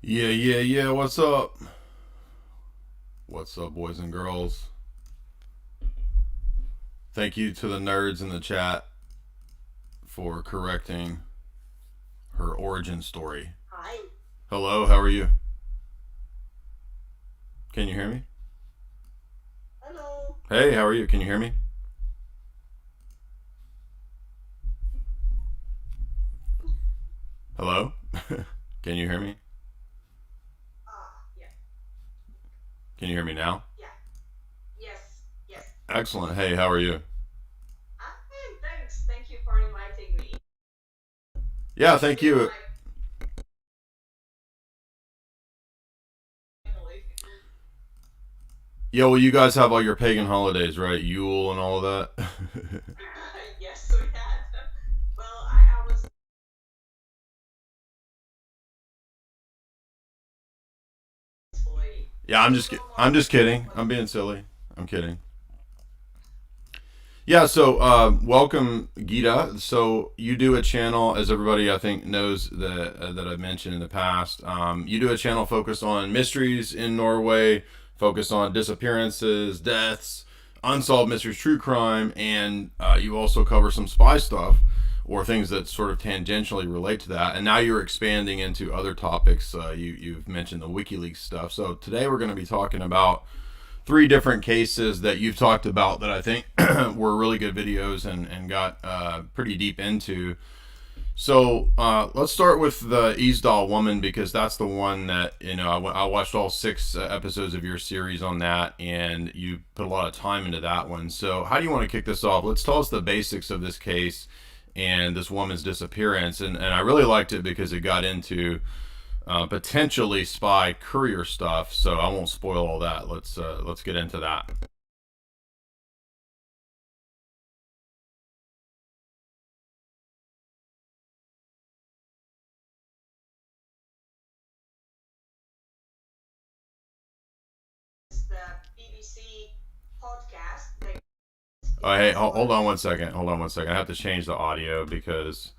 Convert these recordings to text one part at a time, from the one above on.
Yeah. What's up? What's up, boys and girls? Thank you to the nerds in the chat for correcting her origin story. Hi. Hello, how are you? Can you hear me? Hello. Hey, how are you? Can you hear me? Hello? Can you hear me? Yeah. Can you hear me now? Yeah. Yes. Yes. Excellent. Hey, how are you? I'm fine. Thanks. Thank you for inviting me. Yeah, thank You know, you. like Yeah, well, you guys have all your pagan holidays, right? Yule and all of that. yes, we had. Well, I was Yeah, I'm just no I'm more. just kidding. I'm being silly. I'm kidding. Yeah, so welcome, Gita. So you do a channel, as everybody I think knows that I've mentioned in the past. You do a channel focused on mysteries in Norway, focused on disappearances, deaths, unsolved mysteries, true crime, and you also cover some spy stuff or things that sort of tangentially relate to that. And now you're expanding into other topics. You've mentioned the WikiLeaks stuff. So today we're going to be talking about three different cases that you've talked about that I think were really good videos and got pretty deep into. So let's start with the Isdal woman because that's the one that I watched all six episodes of your series on that, and you put a lot of time into that one. So how do you want to kick this off? Let's tell us the basics of this case and this woman's disappearance, and I really liked it because it got into potentially spy courier stuff. So I won't spoil all that. Let's get into that. The BBC podcast. Oh, It hey, has a lot hold of. on one second. Hold on one second. I have to change the audio because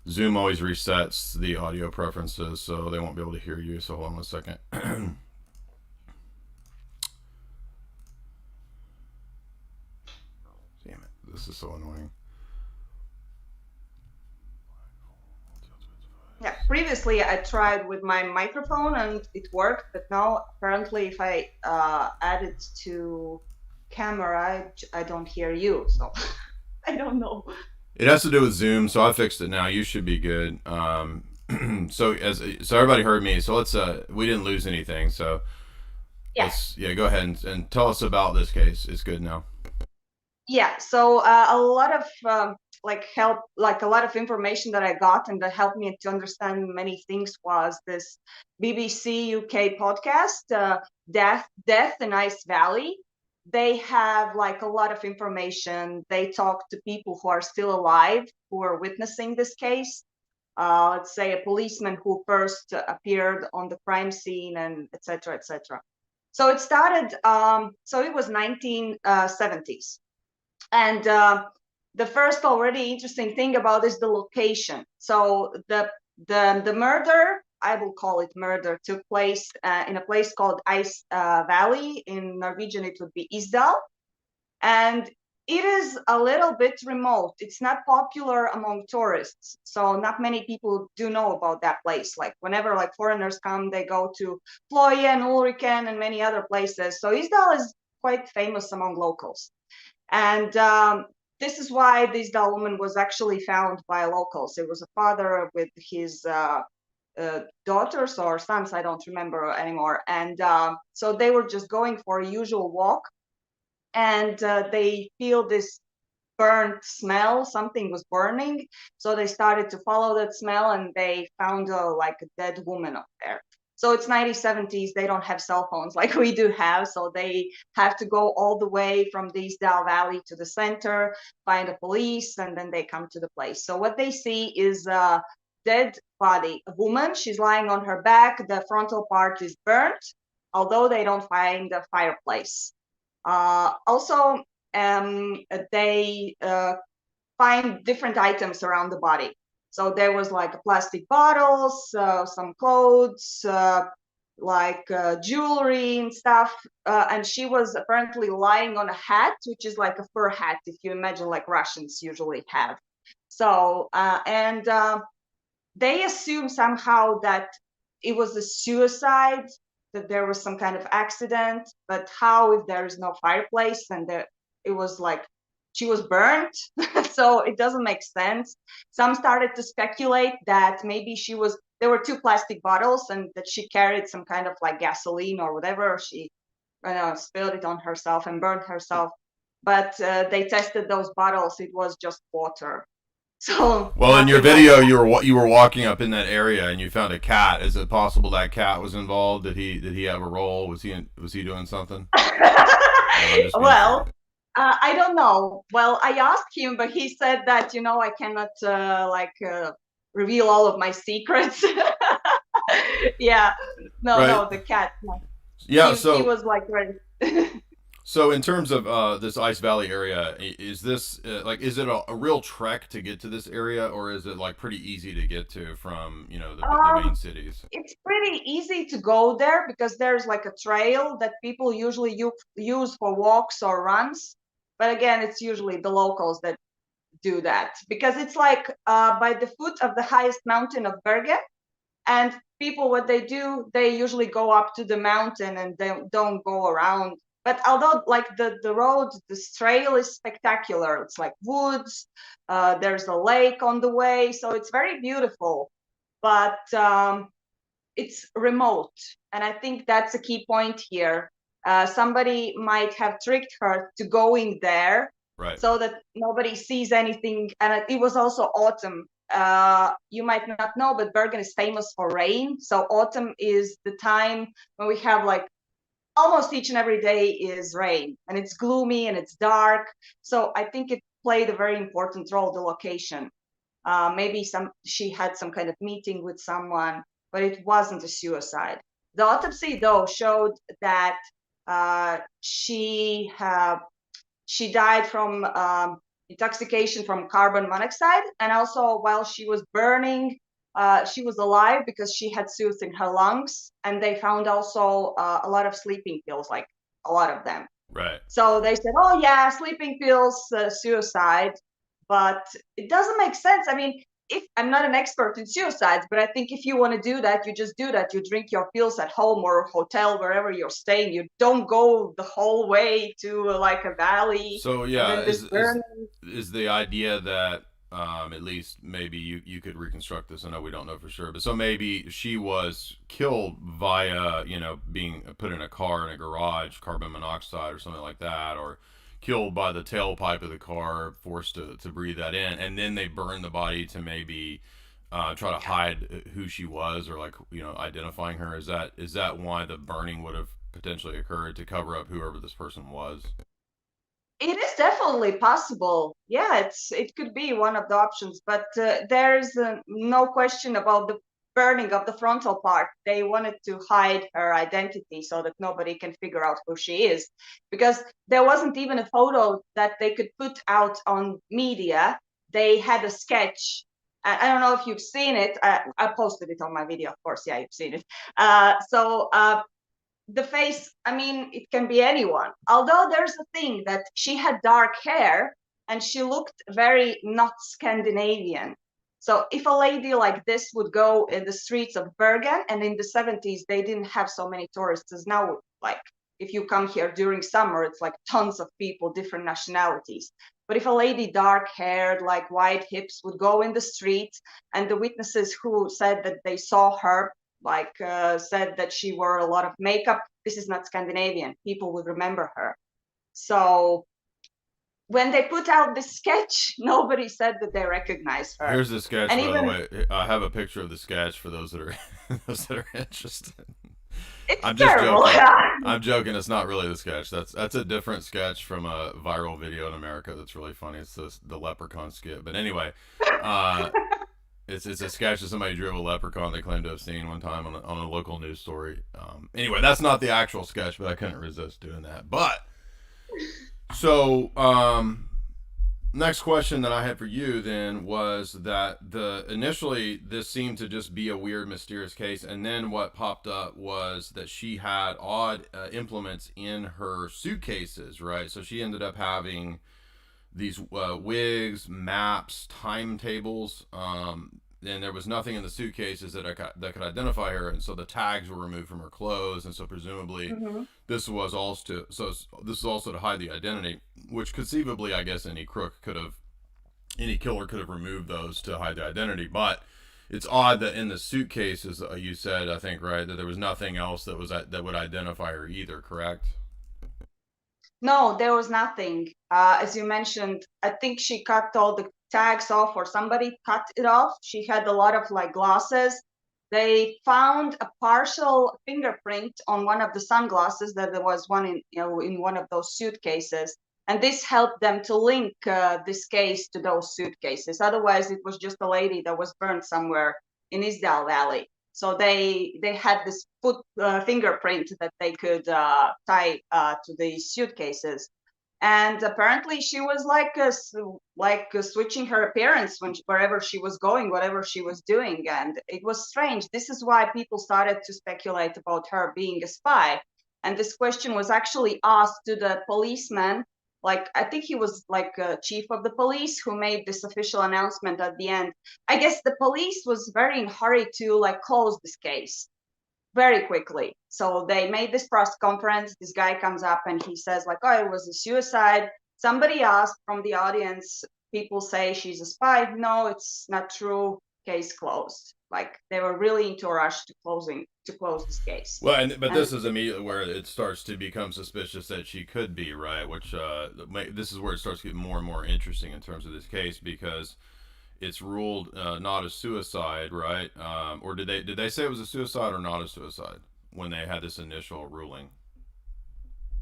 Zoom always resets the audio preferences, so they won't be able to hear you. So hold on one second. Damn it, this is so annoying. Yeah, previously I tried with my microphone and it worked, but now apparently if I add it to camera, I don't hear you. So I don't know. It has to do with Zoom, so I fixed it now. You should be good. So everybody heard me. So let's we didn't lose anything. So Yeah. let's go ahead and tell us about this case. It's good now. Yeah, so a lot of like a lot of information that I got and that helped me to understand many things was this BBC UK podcast, Death in Ice Valley. They have like a lot of information. They talk to people who are still alive, who are witnessing this case. Let's say a policeman who first appeared on the crime scene and etc. etc. So it started. So it was 1970s. And the first already interesting thing about is the location. So the murder, I will call it murder, took place in a place called Ice Valley. In Norwegian, it would be Isdal. And it is a little bit remote. It's not popular among tourists. So not many people do know about that place. Like whenever like foreigners come, they go to Floye and Ulriken and many other places. So Isdal is quite famous among locals. And this is why this Dal woman was actually found by locals. It was a father with his daughters or sons, I don't remember anymore. And so they were just going for a usual walk, and they feel this burnt smell. Something was burning, so they started to follow that smell, and they found like a dead woman up there. So it's 1970s. They don't have cell phones like we do have, so they have to go all the way from the Isdal Valley to the center, find the police, and then they come to the place. So what they see is a dead body, a woman. She's lying on her back. The frontal part is burnt, although they don't find a fireplace. Also, they find different items around the body. So there was like plastic bottles, some clothes, jewelry and stuff. And she was apparently lying on a hat, which is like a fur hat, if you imagine, like Russians usually have. So, they assume somehow that it was a suicide, that there was some kind of accident, but how if there is no fireplace and it was like she was burnt? So it doesn't make sense. Some started to speculate that maybe there were two plastic bottles and that she carried some kind of like gasoline or whatever, or she spilled it on herself and burned herself. But they tested those bottles, it was just water. So well, in your video, you were walking up in that area and you found a cat. Is it possible that cat was involved? Did he have a role? Was he doing something? Well, I don't know. Well, I asked him, but he said that I cannot reveal all of my secrets. Yeah, no, the cat. No. Yeah, he was like ready. So in terms of this Ice Valley area, is this is it a real trek to get to this area, or is it like pretty easy to get to from the main cities? It's pretty easy to go there because there's like a trail that people usually use for walks or runs. But again, it's usually the locals that do that because it's like by the foot of the highest mountain of Bergen. And people, what they do, they usually go up to the mountain and they don't go around. But although like the road, this trail is spectacular. It's like woods, there's a lake on the way. So it's very beautiful, but it's remote. And I think that's a key point here. Somebody might have tricked her to going there, right, so that nobody sees anything. And it was also autumn. You might not know, but Bergen is famous for rain. So autumn is the time when we have like almost each and every day is rain, and it's gloomy and it's dark. So I think it played a very important role, the location. Maybe she had some kind of meeting with someone, but it wasn't a suicide. The autopsy, though, showed that she died from intoxication from carbon monoxide, and also while she was burning, she was alive because she had soot in her lungs, and they found also a lot of sleeping pills, like a lot of them. Right. So they said, oh yeah, sleeping pills, suicide, but it doesn't make sense. I mean, if I'm not an expert in suicides, but I think if you want to do that, you just do that. You drink your pills at home or hotel, wherever you're staying. You don't go the whole way to like a valley. So yeah, is the idea that at least maybe you could reconstruct this. I know we don't know for sure, but so maybe she was killed via being put in a car in a garage, carbon monoxide or something like that, or killed by the tailpipe of the car, forced to breathe that in, and then they burned the body to maybe try to hide who she was, or identifying her. Is that why the burning would have potentially occurred, to cover up whoever this person was? It is definitely possible. Yeah, it could be one of the options, but there's no question about the burning of the frontal part. They wanted to hide her identity so that nobody can figure out who she is, because there wasn't even a photo that they could put out on media. They had a sketch. I don't know if you've seen it. I posted it on my video, of course. Yeah, you've seen it. The face, I mean, it can be anyone. Although there's a thing that she had dark hair and she looked very not Scandinavian. So if a lady like this would go in the streets of Bergen, and in the 70s, they didn't have so many tourists as now. Like if you come here during summer, it's like tons of people, different nationalities. But if a lady dark haired, like wide hips, would go in the street, and the witnesses who said that they saw her said that she wore a lot of makeup, this is not Scandinavian, people would remember her. So when they put out this sketch, nobody said that they recognized her. Here's the sketch, and by the way. I have a picture of the sketch for those that are interested. I'm just terrible. Joking. I'm joking. It's not really the sketch. That's a different sketch from a viral video in America that's really funny. It's the leprechaun skit. But anyway, it's a sketch that somebody drew of a leprechaun they claimed to have seen one time on a local news story. Anyway, that's not the actual sketch, but I couldn't resist doing that. But so Next question that I had for you then was that initially this seemed to just be a weird, mysterious case, and then what popped up was that she had odd implements in her suitcases, right? So she ended up having these wigs, maps, timetables, and there was nothing in the suitcases that could identify her, and so the tags were removed from her clothes, and so presumably Hmm. this was also to hide the identity, which conceivably I guess any killer could have removed those to hide the identity, but it's odd that in the suitcases you said, I think, right, that there was nothing else that would identify her either, correct? No, there was nothing. As you mentioned, I think she cut all the tags off, or somebody cut it off. She had a lot of like glasses. They found a partial fingerprint on one of the sunglasses that there was one in, in one of those suitcases, and this helped them to link this case to those suitcases. Otherwise, it was just a lady that was burned somewhere in Isdal Valley. So they had this foot fingerprint that they could tie to the suitcases, and apparently she was switching her appearance wherever she was going, whatever she was doing, and it was strange. This is why people started to speculate about her being a spy, and this question was actually asked to the policeman. Like, I think he was like chief of the police who made this official announcement at the end. I guess the police was very in hurry to like close this case very quickly. So they made this press conference. This guy comes up and he says like, "Oh, it was a suicide." Somebody asked from the audience, people say she's a spy. No, it's not true. Case closed. Like, they were really into a rush to close this case. But And this is immediately where it starts to become suspicious that she could be right, which this is where it starts getting more and more interesting in terms of this case because it's ruled not a suicide, right? Or did they say it was a suicide or not a suicide when they had this initial ruling?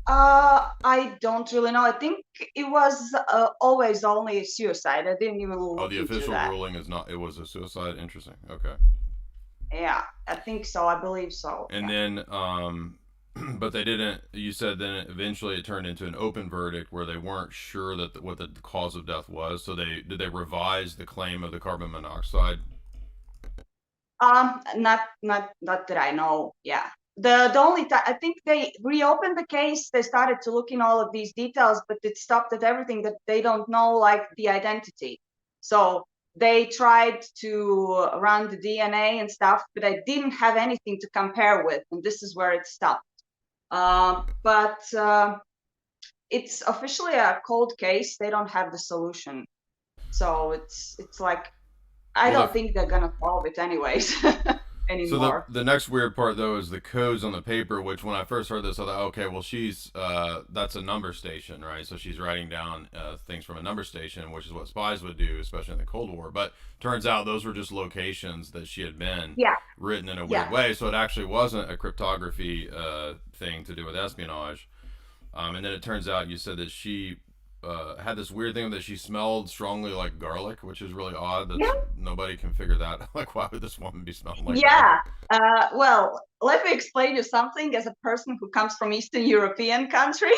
I don't really know. I think it was always only suicide. I didn't even Oh, look the into official that. ruling is not. It was a suicide. Interesting. Okay. Yeah, I think so. I believe so. And Yeah. then, but they didn't. You said then eventually it turned into an open verdict where they weren't sure what the cause of death was. So they revise the claim of the carbon monoxide. Not that I know. Yeah. The only time I think they reopened the case, they started to look in all of these details, but it stopped at everything that they don't know, like the identity. So they tried to run the DNA and stuff, but I didn't have anything to compare with, and this is where it stopped. But it's officially a cold case. They don't have the solution, so it's like I Well, don't if think they're gonna solve it anyways so anymore. the next weird part though is the codes on the paper, which when I first heard this, I thought, okay, well she's that's a number station, right? So she's writing down things from a number station, which is what spies would do, especially in the Cold War. But turns out those were just locations that she had been Yeah, written in a weird yeah. way. So it actually wasn't a cryptography thing to do with espionage. And then it turns out you said that she had this weird thing that she smelled strongly like garlic, which is really odd. Yeah, Nobody can figure that. Like, why would this woman be smelling like garlic? yeah. Well, let me explain you something as a person who comes from Eastern European country.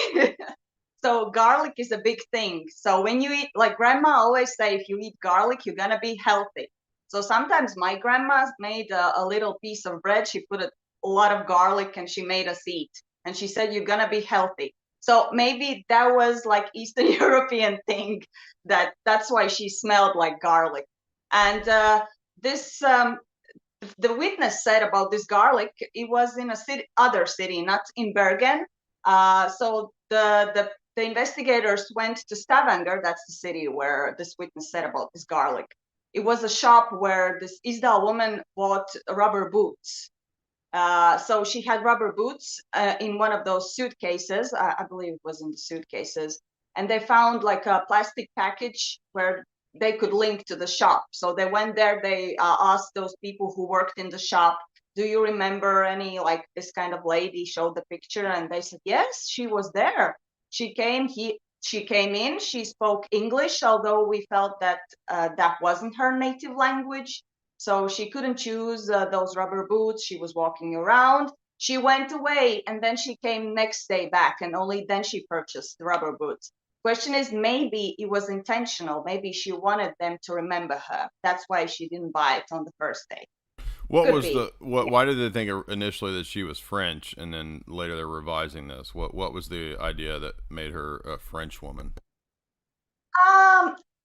So garlic is a big thing. So when you eat, like grandma always say, if you eat garlic, you're gonna be healthy. So sometimes my grandma made a little piece of bread. She put a lot of garlic and she made us eat. And she said, you're gonna be healthy. So maybe that was like Eastern European thing that's why she smelled like garlic. And this the witness said about this garlic, it was in a other city, not in Bergen. So the investigators went to Stavanger. That's the city where this witness said about this garlic. It was a shop where this Isdal woman bought rubber boots. So she had rubber boots in one of those suitcases. I believe it was in the suitcases. And they found like a plastic package where they could link to the shop. So they went there, they asked those people who worked in the shop, do you remember any like this kind of lady, showed the picture, and they said, yes, she was there. She came in, she spoke English, although we felt that that wasn't her native language. So she couldn't choose those rubber boots. She was walking around. She went away and then she came next day back, and only then she purchased the rubber boots. question is, maybe it was intentional. Maybe she wanted them to remember her. That's why she didn't buy it on the first day. What Could was be. the what? Why did they think initially that she was French, and then later they're revising this? What was the idea that made her a French woman?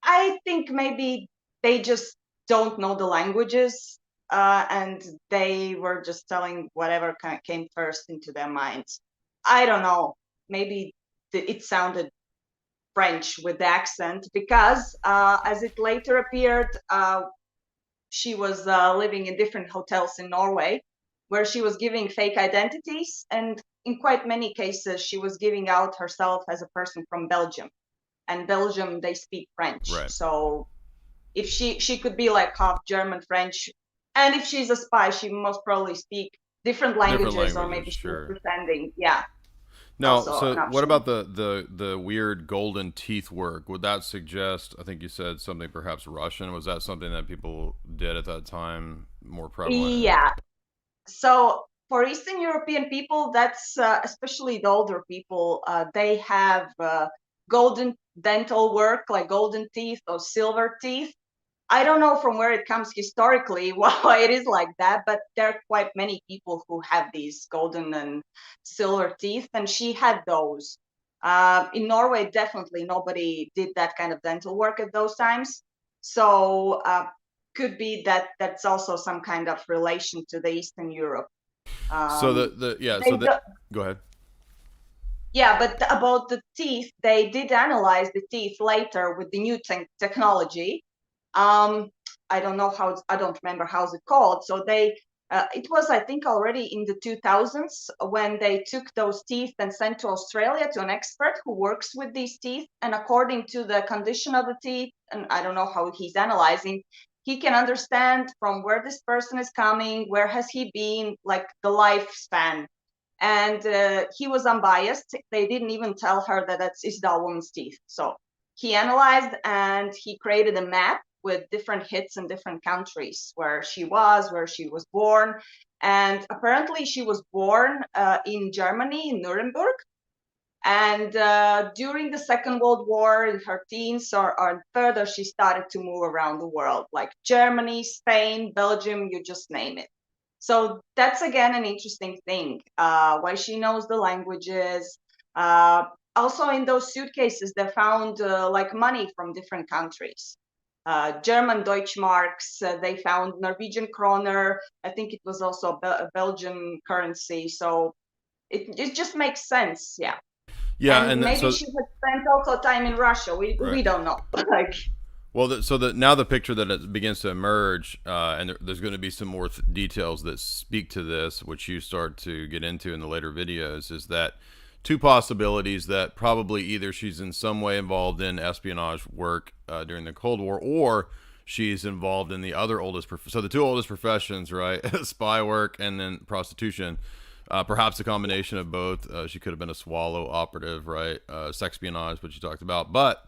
I think maybe they just don't know the languages, and they were just telling whatever came first into their minds. I don't know. Maybe it sounded French with the accent because, as it later appeared, she was living in different hotels in Norway, where she was giving fake identities, and in quite many cases, she was giving out herself as a person from Belgium. And Belgium, they speak French, Right. so if she could be like half German, French, and if she's a spy, she most probably speak different Different languages, or languages, maybe she was sure. pretending. Yeah, No, also an so what option. about the weird golden teeth work? Would that suggest? I think you said something perhaps Russian. Was that something that people did at that time, more prevalent in? Yeah. So for Eastern European people, that's especially the older people, they have golden dental work, like golden teeth or silver teeth. I don't know from where it comes historically, why it is like that, but there are quite many people who have these golden and silver teeth, and she had those. In Norway, definitely nobody did that kind of dental work at those times. So could be that that's also some kind of relation to the Eastern Europe. So Um, so they that do, go ahead. yeah, but about the teeth, they did analyze the teeth later with the new technology. um I don't know how I don't remember how's it called. So they it was, I think, already in the 2000s when they took those teeth and sent to Australia to an expert who works with these teeth, and according to the condition of the teeth, and I don't know how he's analyzing, he can understand from where this person is coming, where has he been, like the lifespan. And he was unbiased. They didn't even tell her that that's Isdal woman's teeth. So he analyzed and he created a map with different hits in different countries where she was born. And apparently she was born in Germany, in Nuremberg. And during the Second World War, in her teens or further, she started to move around the world, like Germany, Spain, Belgium, you just name it. So that's again an interesting thing, why she knows the languages. Uh, Also, in those suitcases, they found like money from different countries. German Deutschmarks, they found Norwegian kroner. I think it was also a Belgian currency. So it just makes sense, yeah. Yeah, And and maybe she had spent also time in Russia. right. We don't know. Like, Well, now the picture that it begins to emerge, and there's going to be some more details that speak to this, which you start to get into in the later videos, is that two possibilities that probably either she's in some way involved in espionage work during the Cold War, or she's involved in the other oldest. So the two oldest professions, right? Spy work and then prostitution. Perhaps a combination of both. She could have been a swallow operative, right? Sexpionage, which you talked about, but.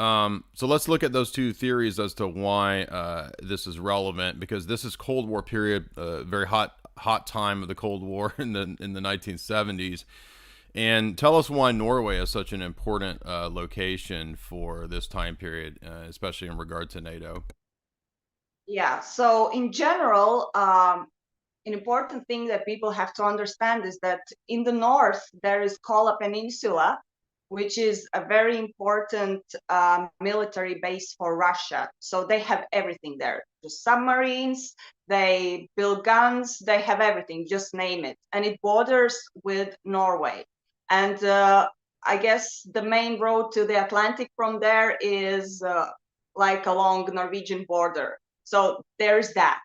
So let's look at those two theories as to why this is relevant, because this is Cold War period, very hot time of the Cold War in the 1970s. And tell us why Norway is such an important location for this time period, especially in regard to NATO. yeah. So in general, an important thing that people have to understand is that in the north there is Kola Peninsula, which is a very important military base for Russia. So they have everything there: the submarines, they build guns, they have everything, just name it. And it borders with Norway. And I guess the main road to the Atlantic from there is like along the Norwegian border. So there's that.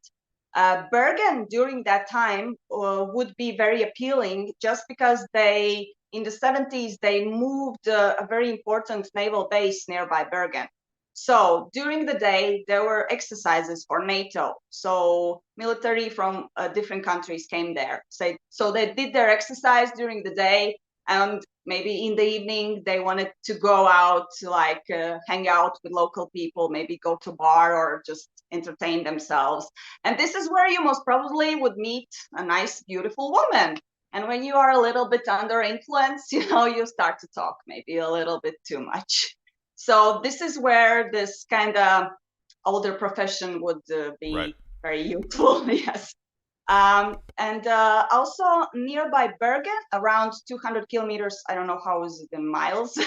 Bergen during that time would be very appealing, just because they, in the 70s, they moved a very important naval base nearby Bergen. So during the day, there were exercises for NATO. So military from different countries came there. So they did their exercise during the day, and maybe in the evening they wanted to go out to like hang out with local people, maybe go to bar or just entertain themselves. And this is where you most probably would meet a nice, beautiful woman. And when you are a little bit under influence, you start to talk maybe a little bit too much. So this is where this kind of older profession would Right. be very useful. Yes. And also nearby Bergen, around 200 kilometers. I don't know how is it in miles.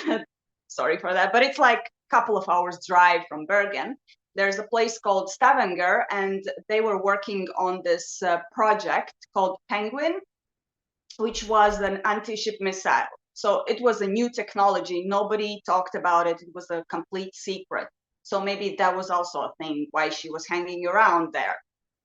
Sorry for that, but it's like a couple of hours drive from Bergen. There's a place called Stavanger, and they were working on this project called Penguin, which was an anti-ship missile. So it was a new technology. Nobody talked about it. It was a complete secret. So maybe that was also a thing why she was hanging around there.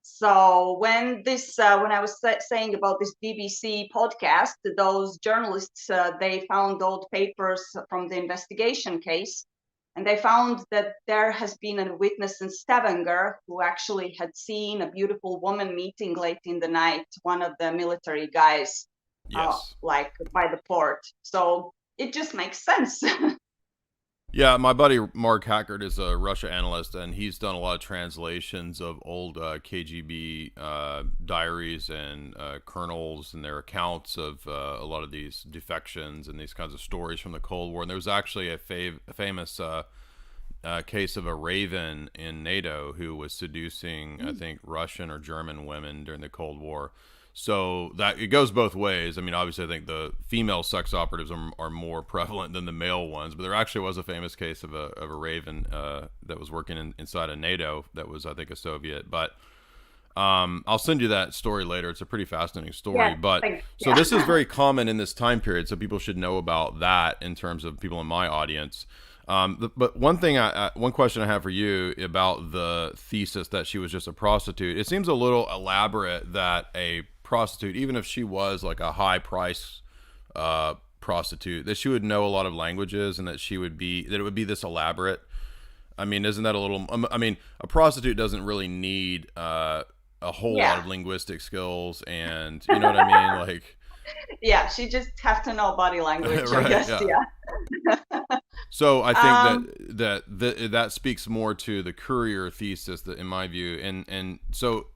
So when I was saying about this BBC podcast, those journalists, they found old papers from the investigation case, and they found that there has been a witness in Stavanger who actually had seen a beautiful woman meeting late in the night, one of the military guys, Yes. like by the port. So it just makes sense. Yeah, my buddy Mark Hackert is a Russia analyst, and he's done a lot of translations of old KGB diaries and colonels and their accounts of a lot of these defections and these kinds of stories from the Cold War. And there was actually a famous case of a raven in NATO who was seducing, I think, Russian or German women during the Cold War. So that it goes both ways. I mean, obviously, I think the female sex operatives are more prevalent than the male ones, but there actually was a famous case of a raven that was working inside of NATO that was, I think, a Soviet. But I'll send you that story later. It's a pretty fascinating story. Yeah, but thanks. so Yeah. this is very common in this time period, so people should know about that in terms of people in my audience. But one question I have for you about the thesis that she was just a prostitute, it seems a little elaborate that a prostitute, even if she was like a high price prostitute, that she would know a lot of languages and that it would be this elaborate. I mean, isn't that a little? I mean, a prostitute doesn't really need a whole lot of linguistic skills, and you know what I mean, like. Yeah, she just have to know body language, Right, I guess. Yeah. So I think that speaks more to the courier thesis, that, in my view, and so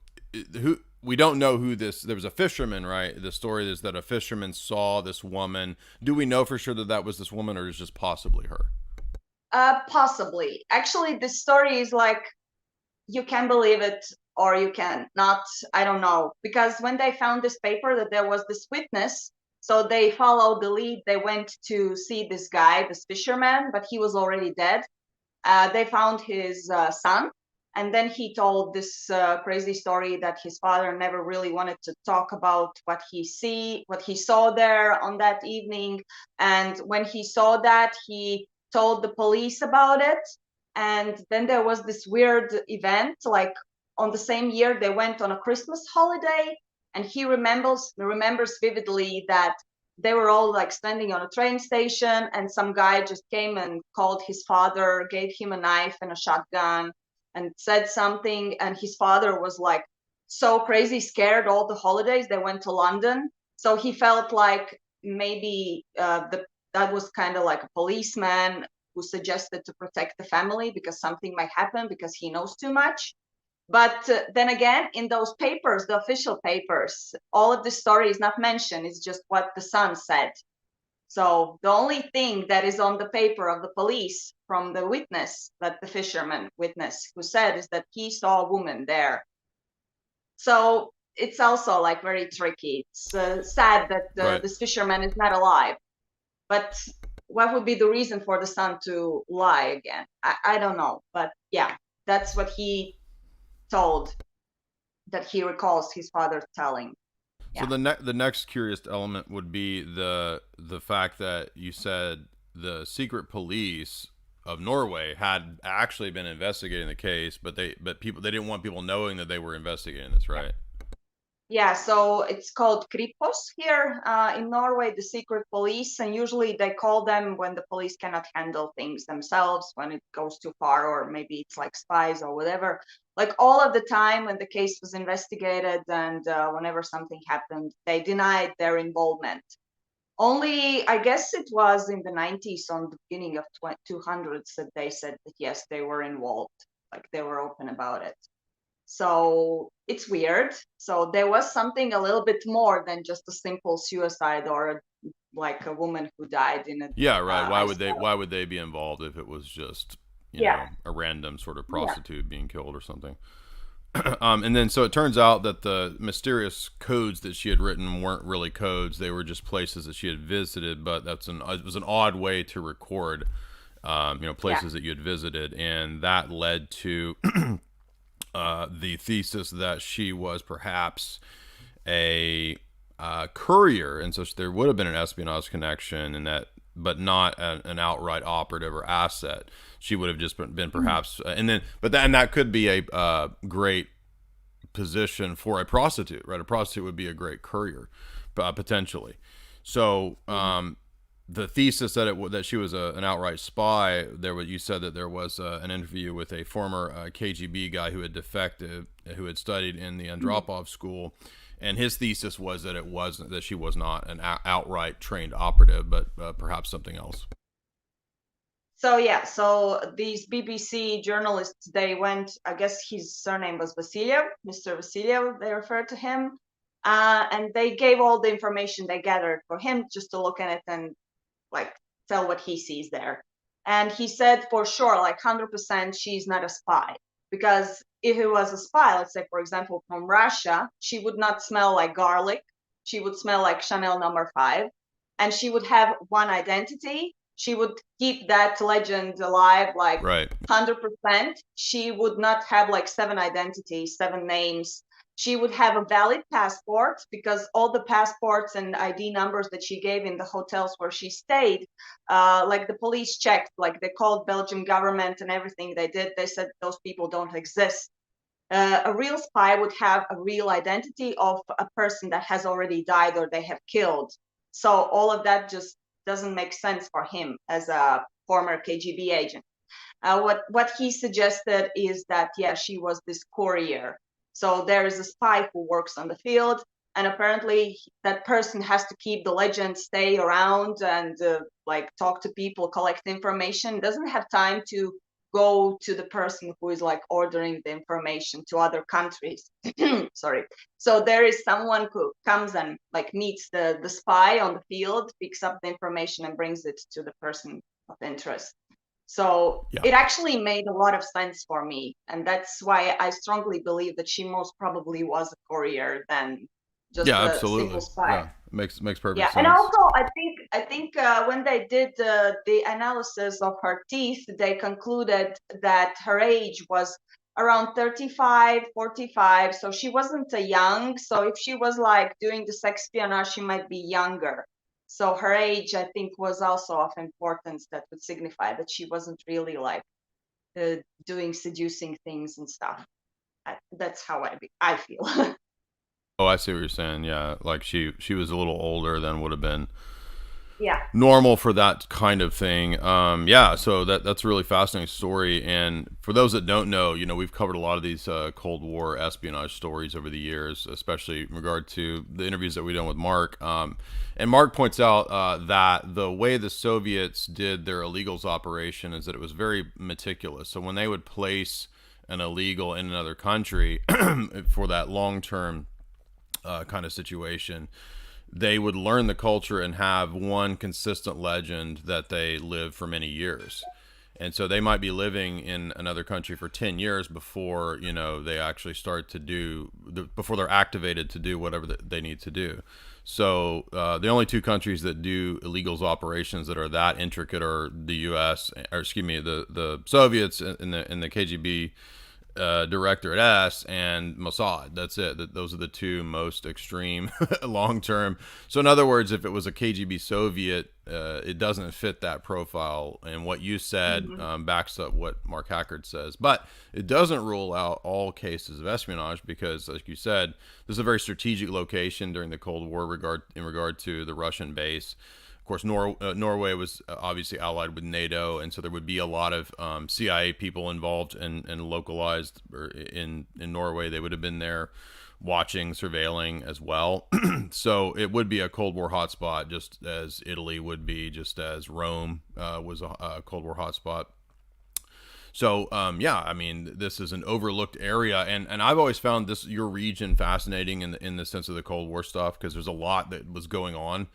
who we don't know who this. There was a fisherman, right? The story is that a fisherman saw this woman. Do we know for sure that was this woman, or is just possibly her? Possibly. Actually, this story is like, you can believe it or you can not. I don't know, because when they found this paper that there was this witness, so they followed the lead. They went to see this guy, this fisherman, but he was already dead. They found his son, and then he told this crazy story that his father never really wanted to talk about what he saw there on that evening. And when he saw that, he told the police about it. And then there was this weird event, like on the same year they went on a Christmas holiday, and he remembers vividly that they were all like standing on a train station, and some guy just came and called his father, gave him a knife and a shotgun, and said something. And his father was like so crazy scared all the holidays. They went to London, so he felt like maybe that was kind of like a policeman who suggested to protect the family because something might happen because he knows too much. But then again, in those papers, the official papers, all of the story is not mentioned. It's just what the son said. So the only thing that is on the paper of the police from the witness, that the fisherman witness who said, is that he saw a woman there. So it's also like very tricky. It's sad that this fisherman is not alive. But what would be the reason for the son to lie again? I don't know. But yeah, that's what he told, that he recalls his father telling. So the next curious element would be the fact that you said the secret police of Norway had actually been investigating the case, but they didn't want people knowing that they were investigating this, right? Yeah, so it's called Kripos here in Norway, the secret police, and usually they call them when the police cannot handle things themselves, when it goes too far, or maybe it's like spies or whatever. Like all of the time when the case was investigated and whenever something happened, they denied their involvement. Only, I guess it was in the 90s, on the beginning of 200s, that they said that yes, they were involved, like they were open about it. So it's weird. So there was something a little bit more than just a simple suicide or like a woman who died in a Yeah, right. Isdal. Why would they be involved if it was just, Yeah, a random sort of yeah, prostitute being killed or something? And then so it turns out that the mysterious codes that she had written weren't really codes; they were just places that she had visited. But it was an odd way to record, yeah. places that you had visited, and that led to the thesis that she was perhaps a courier, and so there would have been an espionage connection, and that, but not an outright operative or asset. She would have just been perhaps, and that could be a great position for a prostitute, right? A prostitute would be a great courier, potentially. So the thesis that she was an outright spy, you said that there was an interview with a former KGB guy who had defected, who had studied in the Andropov school, and his thesis was that she was not an outright trained operative, but perhaps something else. So yeah, so these BBC journalists, they went, I guess his surname was Vasiliev, Mr. Vasiliev, they referred to him. And they gave all the information they gathered for him just to look at it and like tell what he sees there. And he said for sure, like 100%, she's not a spy. Because if it was a spy, let's say, for example, from Russia, she would not smell like garlic. She would smell like Chanel No. 5. And she would have one identity. She would keep that legend alive, like Right. 100%. She would not have like 7 identities, 7 names. She would have a valid passport because all the passports and ID numbers that she gave in the hotels where she stayed, like the police checked, like they called Belgian government and everything they did. They said those people don't exist. A real spy would have a real identity of a person that has already died or they have killed. So all of that just doesn't make sense for him as a former KGB agent. What he suggested is that, yeah, she was this courier. So there is a spy who works on the field, and apparently that person has to keep the legend, stay around, and like talk to people, collect information. Doesn't have time to go to the person who is like ordering the information to other countries. Sorry. So there is someone who comes and like meets the spy on the field, picks up the information and brings it to the person of interest. So Yeah. it actually made a lot of sense for me. And that's why I strongly believe that she most probably was a courier than just Yeah, a simple absolutely. spy. Yeah, makes perfect Yeah, and sense. also I think when they did the analysis of her teeth, they concluded that her age was around 35, 45. So she wasn't a young. So if she was like doing the sex espionage, she might be younger. So her age, I think, was also of importance. That would signify that she wasn't really like doing seducing things and stuff. That's how I feel. Oh, I see what you're saying. Yeah, like she was a little older than would have been Yeah. normal for that kind of thing. Yeah, so that's a really fascinating story. And for those that don't know, we've covered a lot of these Cold War espionage stories over the years, especially in regard to the interviews that we've done with Mark. And Mark points out that the way the Soviets did their illegals operation is that it was very meticulous. So when they would place an illegal in another country for that long-term kind of situation, they would learn the culture and have one consistent legend that they lived for many years. And so they might be living in another country for 10 years before, they actually start to before they're activated to do whatever they need to do. So the only two countries that do illegals operations that are that intricate are the U.S., or excuse me, the Soviets in the KGB director at S and Mossad. That's it. Those are the two most extreme long term. So in other words, if it was a KGB Soviet, it doesn't fit that profile. And what you said backs up what Mark Hackard says. But it doesn't rule out all cases of espionage because, like you said, this is a very strategic location during the Cold War in regard to the Russian base. Of course, Norway was obviously allied with NATO, and so there would be a lot of CIA people involved and localized in Norway. They would have been there watching, surveilling as well. So it would be a Cold War hotspot, just as Italy would be, just as Rome was a Cold War hotspot. So yeah, I mean, this is an overlooked area, and I've always found your region fascinating in the sense of the Cold War stuff, because there's a lot that was going on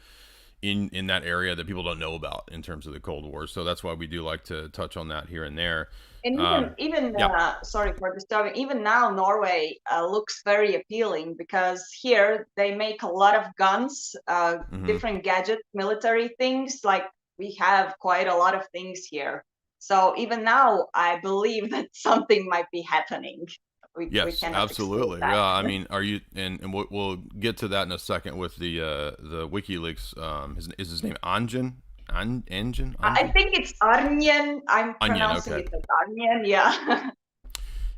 in that area that people don't know about in terms of the Cold War. So that's why we do like to touch on that here and there. And even Yeah. sorry for disturbing. Even now, Norway looks very appealing because here they make a lot of guns, Mm-hmm. different gadgets, military things. Like we have quite a lot of things here. So even now, I believe that something might be happening. We Yes, cannot exclude absolutely. that. Yeah, I mean, are you? And we'll get to that in a second with the WikiLeaks. Is his name Anjan? Anjan? I Anjan? think it's Arnjen. I'm Onion. pronouncing Okay. it as Arnjen. Yeah.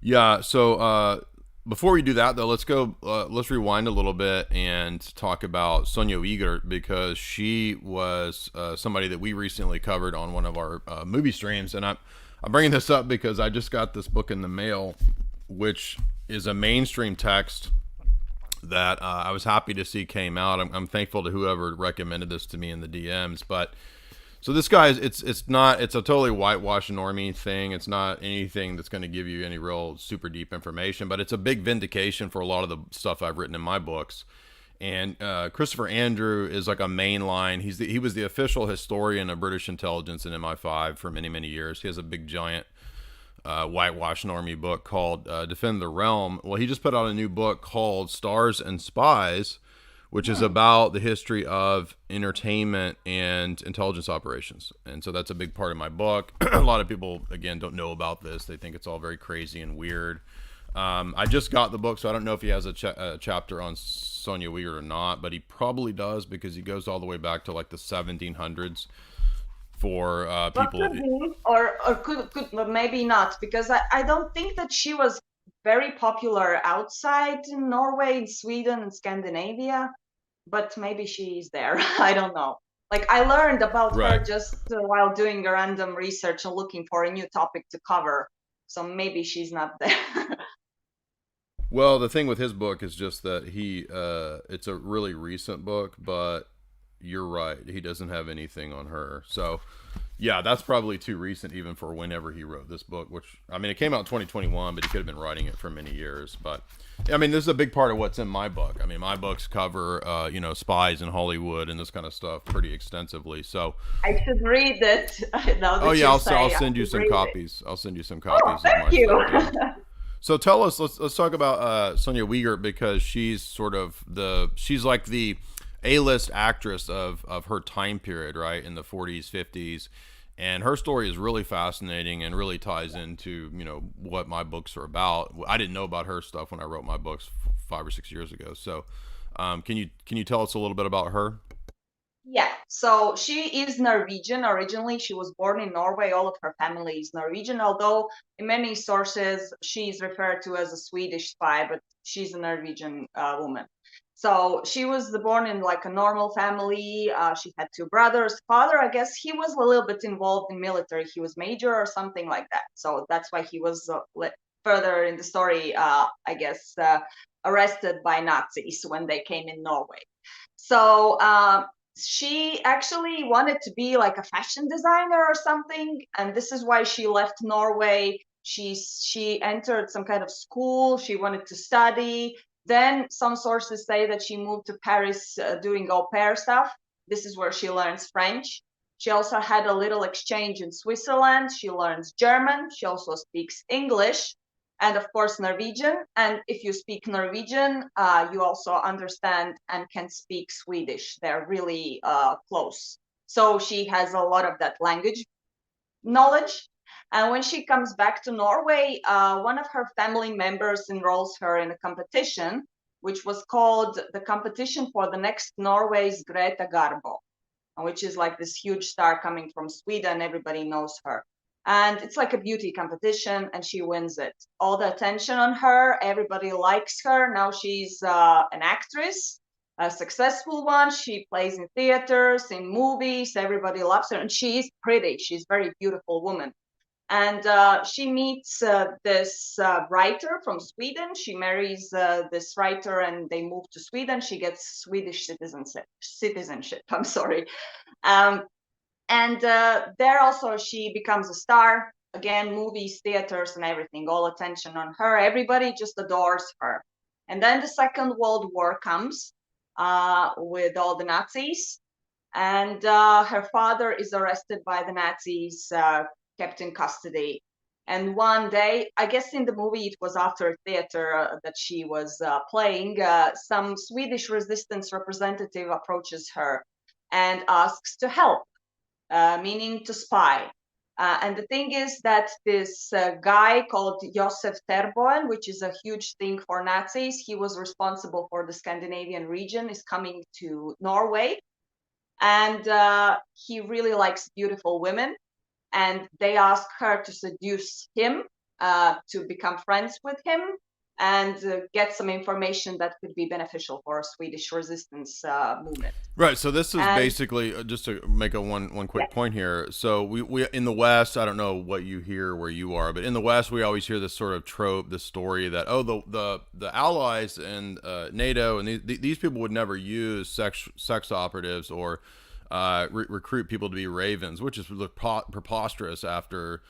Yeah. So before we do that, though, let's go. Let's rewind a little bit and talk about Sonja Wigert, because she was somebody that we recently covered on one of our movie streams, and I'm bringing this up because I just got this book in the mail, which is a mainstream text that I was happy to see came out. I'm thankful to whoever recommended this to me in the DMs, but. So this guy, it's a totally whitewashed normie thing. It's not anything that's going to give you any real super deep information, but it's a big vindication for a lot of the stuff I've written in my books. And Christopher Andrew is like a mainline. He was the official historian of British intelligence in MI5 for many, many years. He has a big giant whitewash normie book called Defend the Realm. Well, he just put out a new book called Stars and Spies, which is about the history of entertainment and intelligence operations. And so that's a big part of my book. A lot of people, again, don't know about this. They think it's all very crazy and weird. I just got the book, so I don't know if he has a chapter on Sonja Wigert or not, but he probably does, because he goes all the way back to like the 1700s for people. Could be, or could maybe not, because I don't think that she was very popular outside Norway, in Sweden and Scandinavia, but maybe she is there. I don't know. Like I learned about Right. her just while doing a random research and looking for a new topic to cover. So maybe she's not there. Well, the thing with his book is just that it's a really recent book, but you're right. He doesn't have anything on her. So, yeah, that's probably too recent even for whenever he wrote this book, which, I mean, it came out in 2021, but he could have been writing it for many years. But, I mean, this is a big part of what's in my book. I mean, my books cover, spies in Hollywood and this kind of stuff pretty extensively. So, I should read it. Now that oh, yeah, you say, I'll I send you should some read it. copies. I'll send you some Oh, copies of thank my you. stuff. Yeah. So tell us, let's talk about Sonja Wigert, because she's sort of she's like the A-list actress of her time period, right, in the 40s, 50s, and her story is really fascinating and really ties into what my books are about. I didn't know about her stuff when I wrote my books 5 or 6 years ago. So can you tell us a little bit about her? Yeah, so she is Norwegian originally. She was born in Norway. All of her family is Norwegian, although in many sources she is referred to as a Swedish spy, but she's a Norwegian woman. So she was born in like a normal family. She had two brothers. Father, I guess he was a little bit involved in military. He was major or something like that. So that's why he was further in the story, I guess, arrested by Nazis when they came in Norway. So she actually wanted to be like a fashion designer or something, and this is why she left Norway. She entered some kind of school. She wanted to study. Then some sources say that she moved to Paris doing au pair stuff. This is where she learns French. She also had a little exchange in Switzerland. She learns German. She also speaks English and of course Norwegian. And if you speak Norwegian, you also understand and can speak Swedish. They're really close. So she has a lot of that language knowledge. And when she comes back to Norway, one of her family members enrolls her in a competition, which was called the Competition for the Next Norway's Greta Garbo, which is like this huge star coming from Sweden. Everybody knows her. And it's like a beauty competition, and she wins it. All the attention on her, everybody likes her. Now she's an actress, a successful one. She plays in theaters, in movies. Everybody loves her, and she's pretty. She's a very beautiful woman. And she meets this writer from Sweden. She marries this writer, and they move to Sweden. She gets Swedish citizenship. I'm sorry. And there also she becomes a star. again, movies, theaters, and everything, all attention on her. Everybody just adores her. And then the Second World War comes with all the Nazis, and her father is arrested by the Nazis, kept in custody. And one day, I guess in the movie it was after theater that she was playing, some Swedish resistance representative approaches her and asks to help, meaning to spy. And the thing is that this guy called Josef Terboen, which is a huge thing for Nazis, he was responsible for the Scandinavian region, is coming to Norway. And he really likes beautiful women. And they ask her to seduce him, to become friends with him, and get some information that could be beneficial for a Swedish resistance movement. Right. So this is basically just to make a one quick point here. So we in the West, I don't know what you hear where you are, but in the West, we always hear this sort of trope, this story that the Allies and NATO and these people would never use sex operatives or recruit people to be ravens, which is preposterous after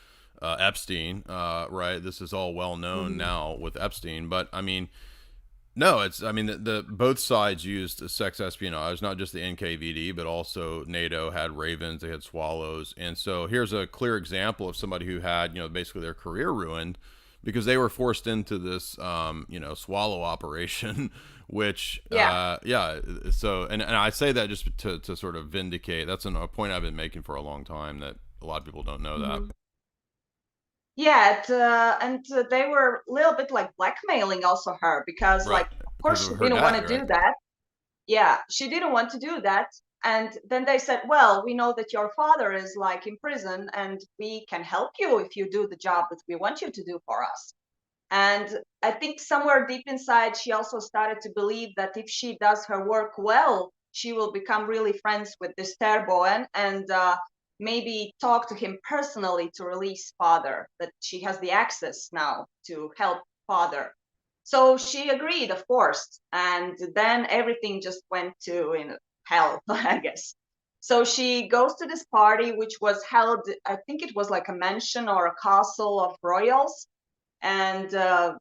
Epstein. Right. This is all well known now with Epstein, but I mean. No, the both sides used sex espionage, not just the NKVD, but also NATO had ravens, they had swallows, and so here's a clear example of somebody who had basically their career ruined because they were forced into this swallow operation, which So and I say that just to sort of vindicate. That's a point I've been making for a long time that a lot of people don't know that. Yeah, and they were a little bit like blackmailing also her because, Right. of course, she didn't want to do right? that. Yeah, she didn't want to do that. And then they said, well, we know that your father is like in prison and we can help you if you do the job that we want you to do for us. And I think somewhere deep inside, she also started to believe that if she does her work well, she will become really friends with this Terboen and maybe talk to him personally to release father, that she has the access now to help father. So she agreed, of course. And then everything just went to hell, I guess. So she goes to this party, which was held, I think it was like a mansion or a castle of royals, and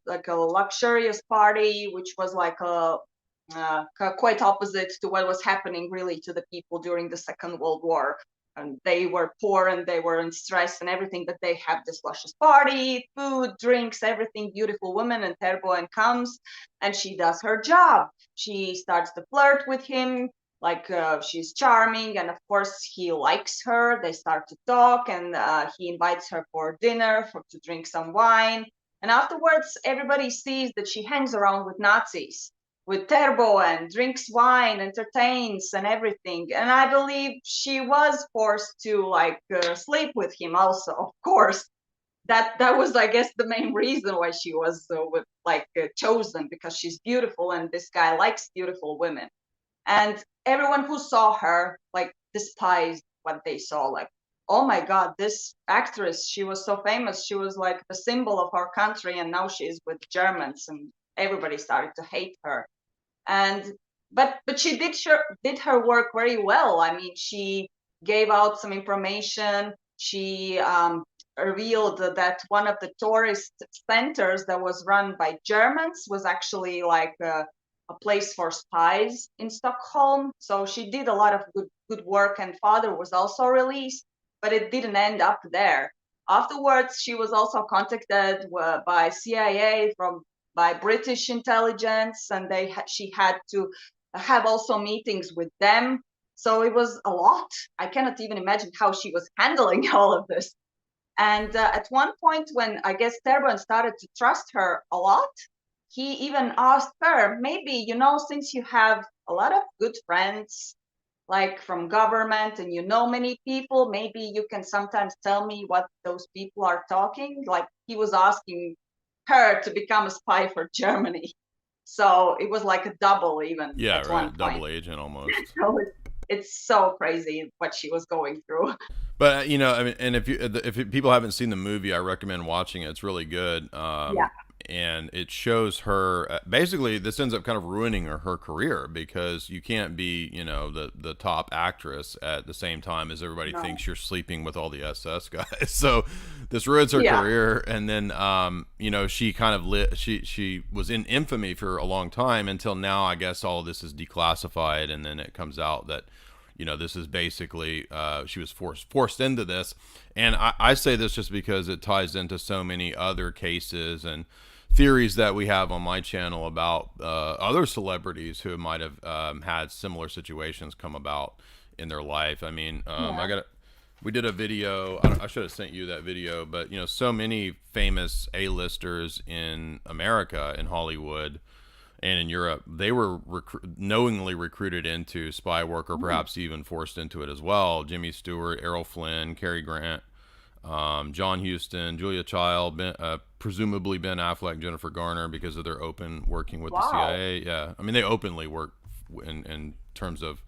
like a luxurious party, which was like quite opposite to what was happening really to the people during the Second World War. And they were poor and they were in stress and everything, but they have this luscious party, food, drinks, everything, beautiful woman. And Terboen comes and she does her job. She starts to flirt with him, like she's charming, and of course he likes her. They start to talk, and he invites her for dinner, to drink some wine. And afterwards, everybody sees that she hangs around with Nazis, with Terboen, drinks wine, entertains, and everything. And I believe she was forced to sleep with him also, of course. That was, I guess, the main reason why she was chosen, because she's beautiful and this guy likes beautiful women. And everyone who saw her despised what they saw. Like, oh my God, this actress, she was so famous. She was like the symbol of our country, and now she's with Germans, and everybody started to hate her. And but she did her work very well. I mean, she gave out some information. She revealed that one of the tourist centers that was run by Germans was actually like a place for spies in Stockholm. So she did a lot of good work, and father was also released, but it didn't end up there. Afterwards, she was also contacted by CIA by British intelligence, and she had to have also meetings with them. So it was a lot. I cannot even imagine how she was handling all of this. And at one point, when I guess Terboen started to trust her a lot, he even asked her, maybe, since you have a lot of good friends, like from government, and many people, maybe you can sometimes tell me what those people are talking. Like, he was asking her to become a spy for Germany. So it was like a double even at one point. Double agent almost. So it's so crazy what she was going through. But I mean, and if people haven't seen the movie, I recommend watching it. It's really good. Yeah. and it shows her basically this ends up kind of ruining her career because you can't be, you know, the top actress at the same time as everybody No. thinks you're sleeping with all the SS guys. So this ruins her Yeah. career. And then you know, she kind of she was in infamy for a long time until now. I guess all of this is declassified, and then it comes out that, you know, this is basically she was forced into this. And I say this just because it ties into so many other cases and theories that we have on my channel about other celebrities who might have had similar situations come about in their life. I mean, Yeah. we did a video. I should have sent you that video, but you know, so many famous A-listers in America, in Hollywood, and in Europe, they were knowingly recruited into spy work, or Mm. perhaps even forced into it as well. Jimmy Stewart, Errol Flynn, Cary Grant, John Huston, Julia Child, presumably Ben Affleck, Jennifer Garner, because of their open working with the Wow. CIA. Yeah, I mean, they openly work in terms of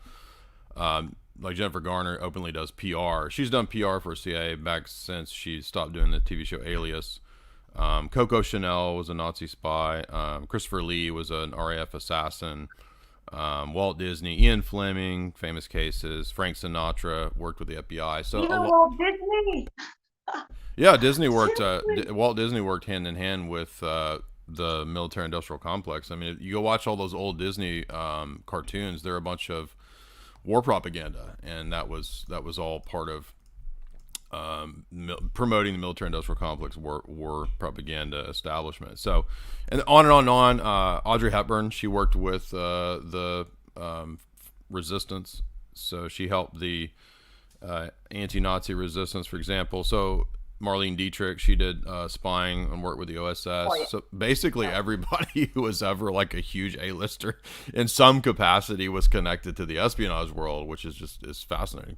like Jennifer Garner openly does PR. She's done PR for CIA back since she stopped doing the TV show Alias. Coco Chanel was a Nazi spy. Christopher Lee was an RAF assassin. Walt Disney, Ian Fleming, famous cases. Frank Sinatra worked with the FBI. So Even Walt Disney. yeah, Disney worked. Seriously. Walt Disney worked hand in hand with the military-industrial complex. I mean, you go watch all those old Disney cartoons. They're a bunch of war propaganda, and that was all part of promoting the military-industrial complex war propaganda establishment. So, and on and on and on. Audrey Hepburn, she worked with the resistance, so she helped the anti-Nazi resistance, for example. So Marlene Dietrich, she did spying and worked with the Oh OSS. yeah. So basically, Yeah. everybody who was ever like a huge A-lister in some capacity was connected to the espionage world, which is fascinating.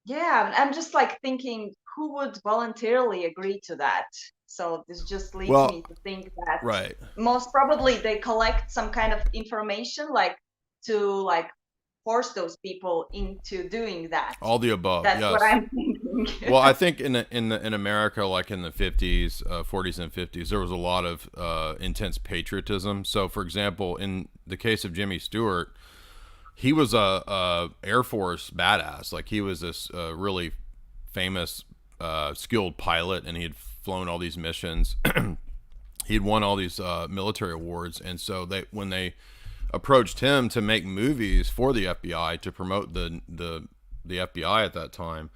Yeah, I'm just like thinking, who would voluntarily agree to that? So this just leads Well, me to think that right, most probably they collect some kind of information, like to like force those people into doing that. all the above, That's what yes. I'm thinking. Well, I think in America, like in the 50s, 40s, and 50s, there was a lot of intense patriotism. So, for example, in the case of Jimmy Stewart, he was a Air Force badass. Like he was this really famous, skilled pilot, and he had flown all these missions. He'd won all these military awards, and so when they approached him to make movies for the FBI to promote the FBI at that time,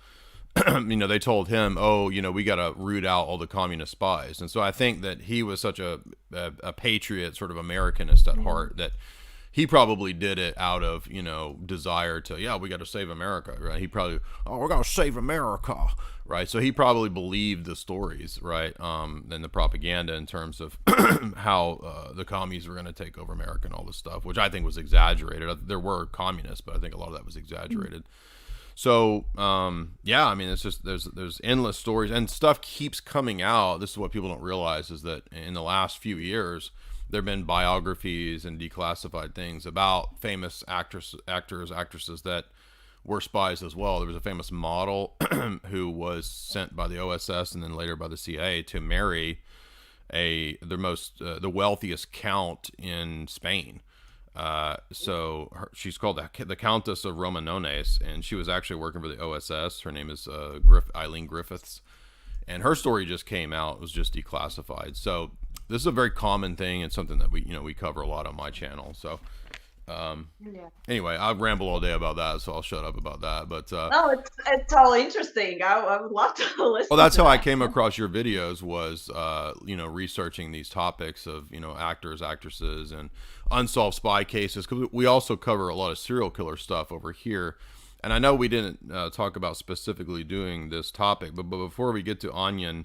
you know, they told him, "Oh, you know, we got to root out all the communist spies." And so I think that he was such a patriot, sort of Americanist at Mhm. heart, that he probably did it out of, you know, desire to, yeah, we got to save America, right? He probably, oh, we're gonna save America, right? So he probably believed the stories, right, and the propaganda in terms of how the commies were going to take over America and all this stuff, which I think was exaggerated. There were communists, but I think a lot of that was exaggerated. So yeah, I mean, it's just there's endless stories, and stuff keeps coming out. This is what people don't realize, is that in the last few years there have been biographies and declassified things about famous actresses that were spies as well. There was a famous model who was sent by the OSS and then later by the CIA to marry the wealthiest count in Spain. She's called the Countess of Romanones, and she was actually working for the OSS. Her name is Eileen Griffiths, and her story just came out. It was just declassified. So this is a very common thing, and something that we cover a lot on my channel. So Yeah. anyway, I ramble all day about that, so I'll shut up about that. But No, it's all interesting. I would love to well, listen that's to how I that. came across your videos, was researching these topics of actors, actresses, and unsolved spy cases, because we also cover a lot of serial killer stuff over here. And I know we didn't talk about specifically doing this topic, but before we get to Arnjen,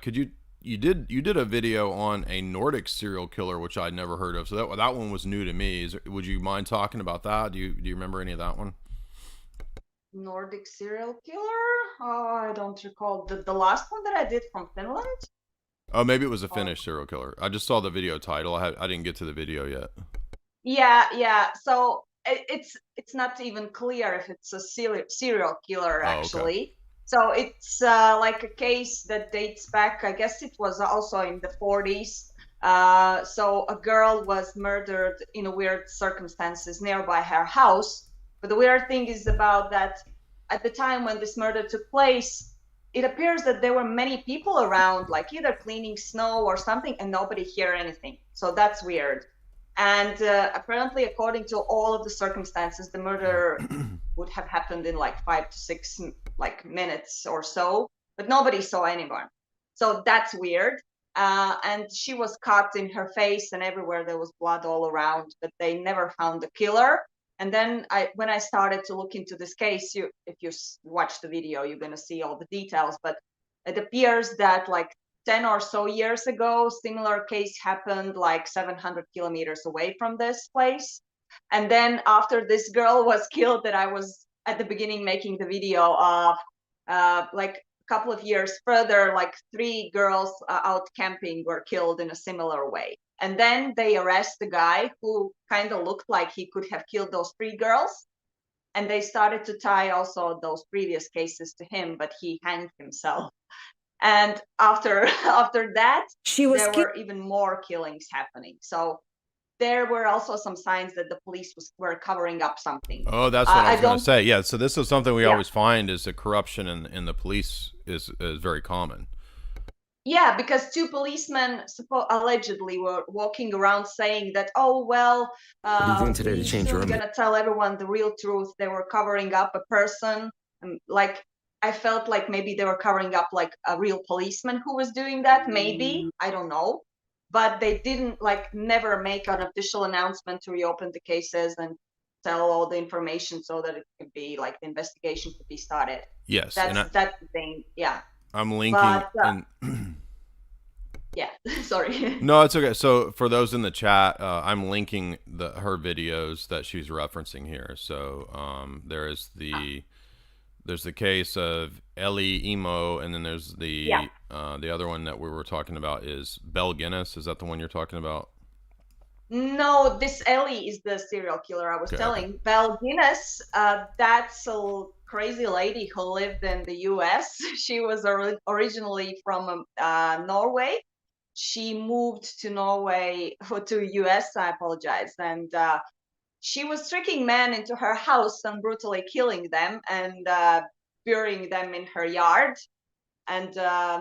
could you did a video on a Nordic serial killer, which I'd never heard of, so that one was new to me. Would you mind talking about that? Do you remember any of that one? Nordic serial killer? Oh, I don't recall. The last one that I did from Finland? Oh, maybe it was a Oh. Finnish serial killer. I just saw the video title. I didn't get to the video yet. Yeah, yeah. So it's not even clear if it's a serial killer Oh, okay. actually. So it's like a case that dates back, I guess it was also in the 40s. So a girl was murdered in a weird circumstances nearby her house. But the weird thing is about that at the time when this murder took place, it appears that there were many people around, like either cleaning snow or something, and nobody heard anything. So that's weird. And apparently, according to all of the circumstances, the murder would have happened in like 5 to 6 like minutes or so, but nobody saw anyone. So that's weird. And she was cut in her face and everywhere there was blood all around, but they never found the killer. And then when I started to look into this case, if you watch the video, you're going to see all the details. But it appears that like 10 or so years ago, similar case happened like 700 kilometers away from this place. And then after this girl was killed that I was at the beginning making the video of, like a couple of years further, like 3 girls out camping were killed in a similar way. And then they arrest the guy who kind of looked like he could have killed those 3 girls. And they started to tie also those previous cases to him, but he hanged himself. And after that, there were even more killings happening. So there were also some signs that the police were covering up something. Oh, that's what I was going to say. Yeah, so this is something we always find is that corruption in the police is very common. Yeah, because 2 policemen allegedly were walking around saying that, oh, well, what are you doing today to change your image? We're going to tell everyone the real truth. They were covering up a person. And like, I felt like maybe they were covering up like a real policeman who was doing that. Maybe, I don't know. But they didn't like never make an official announcement to reopen the cases and tell all the information so that it could be like the investigation could be started. Yes. That's the thing. Yeah. I'm linking. Yeah, sorry. No, it's okay. So for those in the chat, I'm linking her videos that she's referencing here. So there's the case of Ellie Emo, and then there's the other one that we were talking about is Belle Guinness. Is that the one you're talking about? No, this Ellie is the serial killer I was telling. Okay. Belle Guinness, that's a crazy lady who lived in the US. She was originally from Norway. She moved to Norway, to US, I apologize. And she was tricking men into her house and brutally killing them and burying them in her yard. And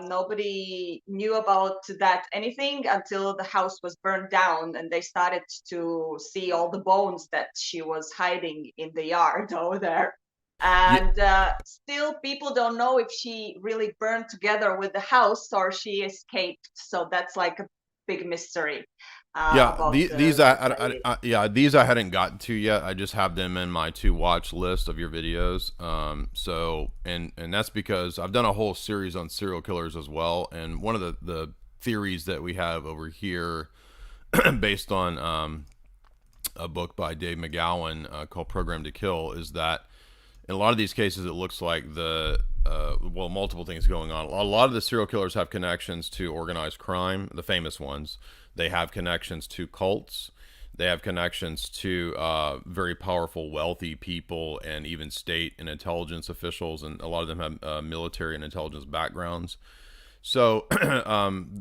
nobody knew about that anything until the house was burned down and they started to see all the bones that she was hiding in the yard over there. And still people don't know if she really burned together with the house or she escaped. So that's like a big mystery. These I hadn't gotten to yet. I just have them in my to watch list of your videos. So that's because I've done a whole series on serial killers as well. And one of the theories that we have over here, based on a book by Dave McGowan called Program to Kill, is that in a lot of these cases, it looks like multiple things going on. A lot of the serial killers have connections to organized crime, the famous ones. They have connections to cults. They have connections to very powerful, wealthy people and even state and intelligence officials. And a lot of them have military and intelligence backgrounds. So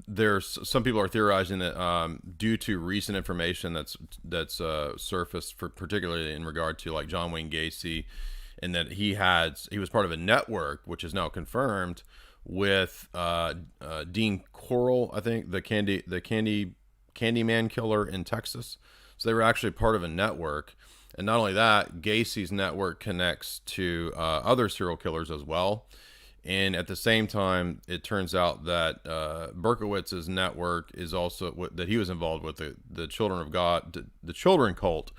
there's some people are theorizing that due to recent information that's surfaced, particularly in regard to like John Wayne Gacy, and that he was part of a network, which is now confirmed, with Dean Corll, I think, the Candyman killer in Texas. So they were actually part of a network. And not only that, Gacy's network connects to other serial killers as well. And at the same time, it turns out that Berkowitz's network is also that he was involved with the Children of God, the Children cult,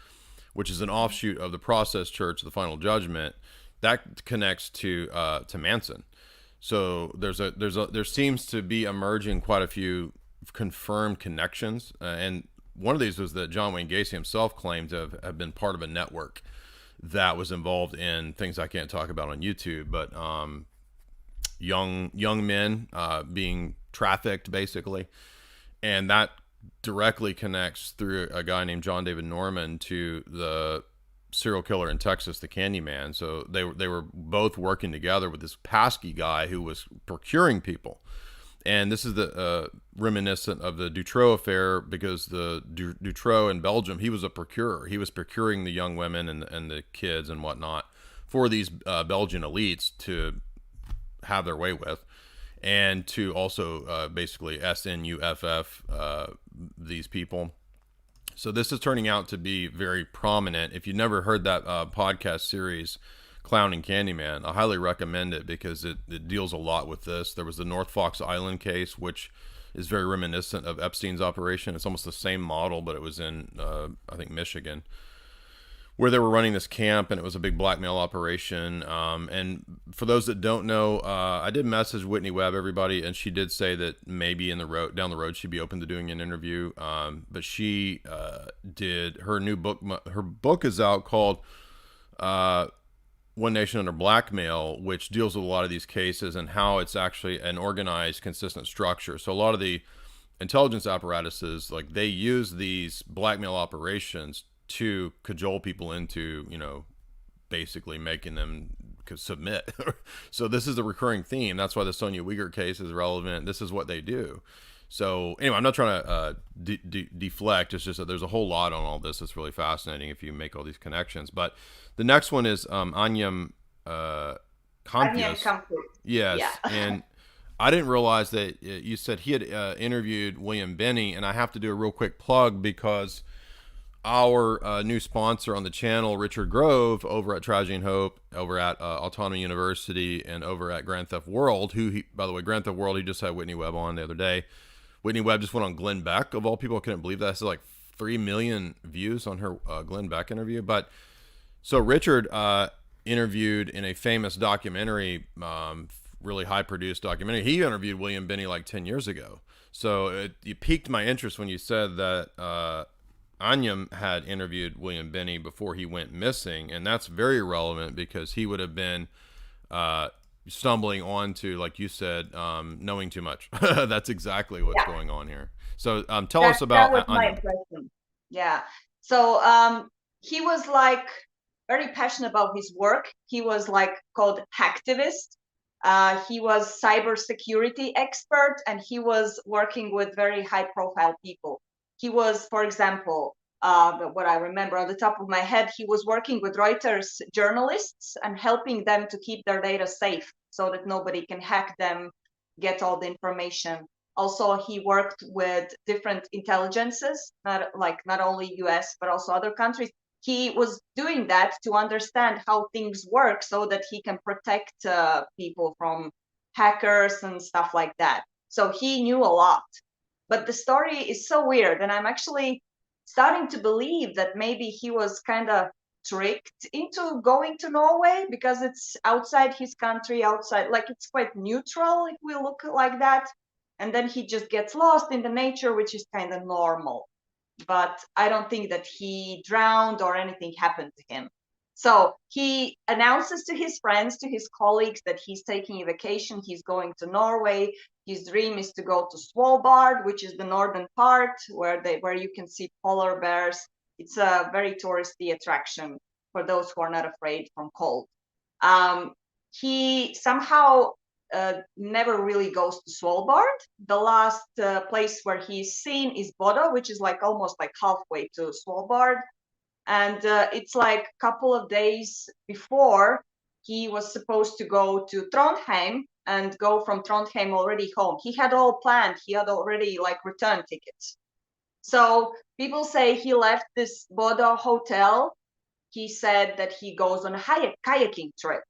which is an offshoot of the Process Church, the Final Judgment, that connects to Manson. So there seems to be emerging quite a few confirmed connections, and one of these was that John Wayne Gacy himself claimed to have been part of a network that was involved in things I can't talk about on YouTube, but young men being trafficked, basically, and that directly connects through a guy named John David Norman to the serial killer in Texas, the Candyman. So they were both working together with this Paskey guy who was procuring people. And this is the reminiscent of the Dutroux affair, because the Dutroux in Belgium, he was a procurer. He was procuring the young women and the kids and whatnot for these Belgian elites to have their way with, and to also basically SNUFF these people. So this is turning out to be very prominent. If you've never heard that podcast series, Clowning Candyman, I highly recommend it, because it deals a lot with this. There was the North Fox Island case, which is very reminiscent of Epstein's operation. It's almost the same model, but it was in, I think, Michigan, where they were running this camp, and it was a big blackmail operation. And for those that don't know, I did message Whitney Webb, everybody, and she did say that maybe down the road she'd be open to doing an interview. But she did her new book. Her book is out called One Nation Under Blackmail, which deals with a lot of these cases and how it's actually an organized, consistent structure. So a lot of the intelligence apparatuses, like, they use these blackmail operations to cajole people into, basically making them submit. So this is a recurring theme. That's why the Sonja Wigert case is relevant. This is what they do. So anyway, I'm not trying to deflect. It's just that there's a whole lot on all this. It's really fascinating if you make all these connections. But the next one is Arnjen Kamphuis. Yes. Yeah. And I didn't realize that you said he had interviewed William Binney, and I have to do a real quick plug, because our new sponsor on the channel, Richard Grove, over at Tragedy and Hope, over at Autonomy University, and over at Grand Theft World, by the way, Grand Theft World, he just had Whitney Webb on the other day. Whitney Webb just went on Glenn Beck, of all people. I couldn't believe that. This is like 3 million views on her Glenn Beck interview. But so Richard interviewed in a famous documentary, really high produced documentary. He interviewed William Binney like 10 years ago. So it piqued my interest when you said that Arnjen had interviewed William Binney before he went missing. And that's very relevant, because he would have been stumbling onto, like you said, knowing too much. That's exactly what's going on here. So tell us about that was my impression. Yeah. So he was like very passionate about his work. He was like called hacktivist. He was cybersecurity expert, and he was working with very high profile people. He was, for example, what I remember on the top of my head, he was working with Reuters journalists and helping them to keep their data safe so that nobody can hack them, get all the information. Also, he worked with different intelligences, not only US, but also other countries. He was doing that to understand how things work so that he can protect people from hackers and stuff like that. So he knew a lot. But the story is so weird, and I'm actually starting to believe that maybe he was kind of tricked into going to Norway, because it's outside his country, like it's quite neutral if we look like that. And then he just gets lost in the nature, which is kind of normal. But I don't think that he drowned or anything happened to him. So he announces to his friends, to his colleagues, that he's taking a vacation. He's going to Norway. His dream is to go to Svalbard, which is the northern part where you can see polar bears. It's a very touristy attraction for those who are not afraid from cold. He somehow never really goes to Svalbard. The last place where he's seen is Bodo, which is like almost like halfway to Svalbard. And it's like a couple of days before he was supposed to go to Trondheim and go from Trondheim already home. He had all planned. He had already like return tickets. So people say he left this Bodo hotel. He said that he goes on a kayaking trip.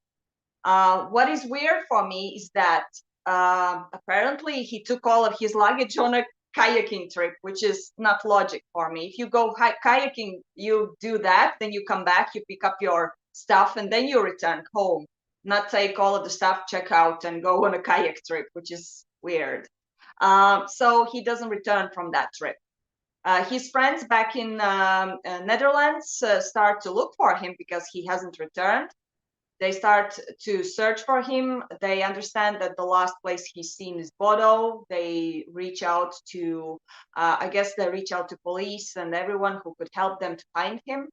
What is weird for me is that apparently he took all of his luggage on a kayaking trip, which is not logic for me. If you go kayaking, you do that, then you come back, you pick up your stuff, and then you return home. Not take all of the stuff, check out, and go on a kayak trip, which is weird. So he doesn't return from that trip. His friends back in Netherlands start to look for him because he hasn't returned. They start to search for him. They understand that the last place he's seen is Bodo. They reach out to, I guess they reach out to police and everyone who could help them to find him.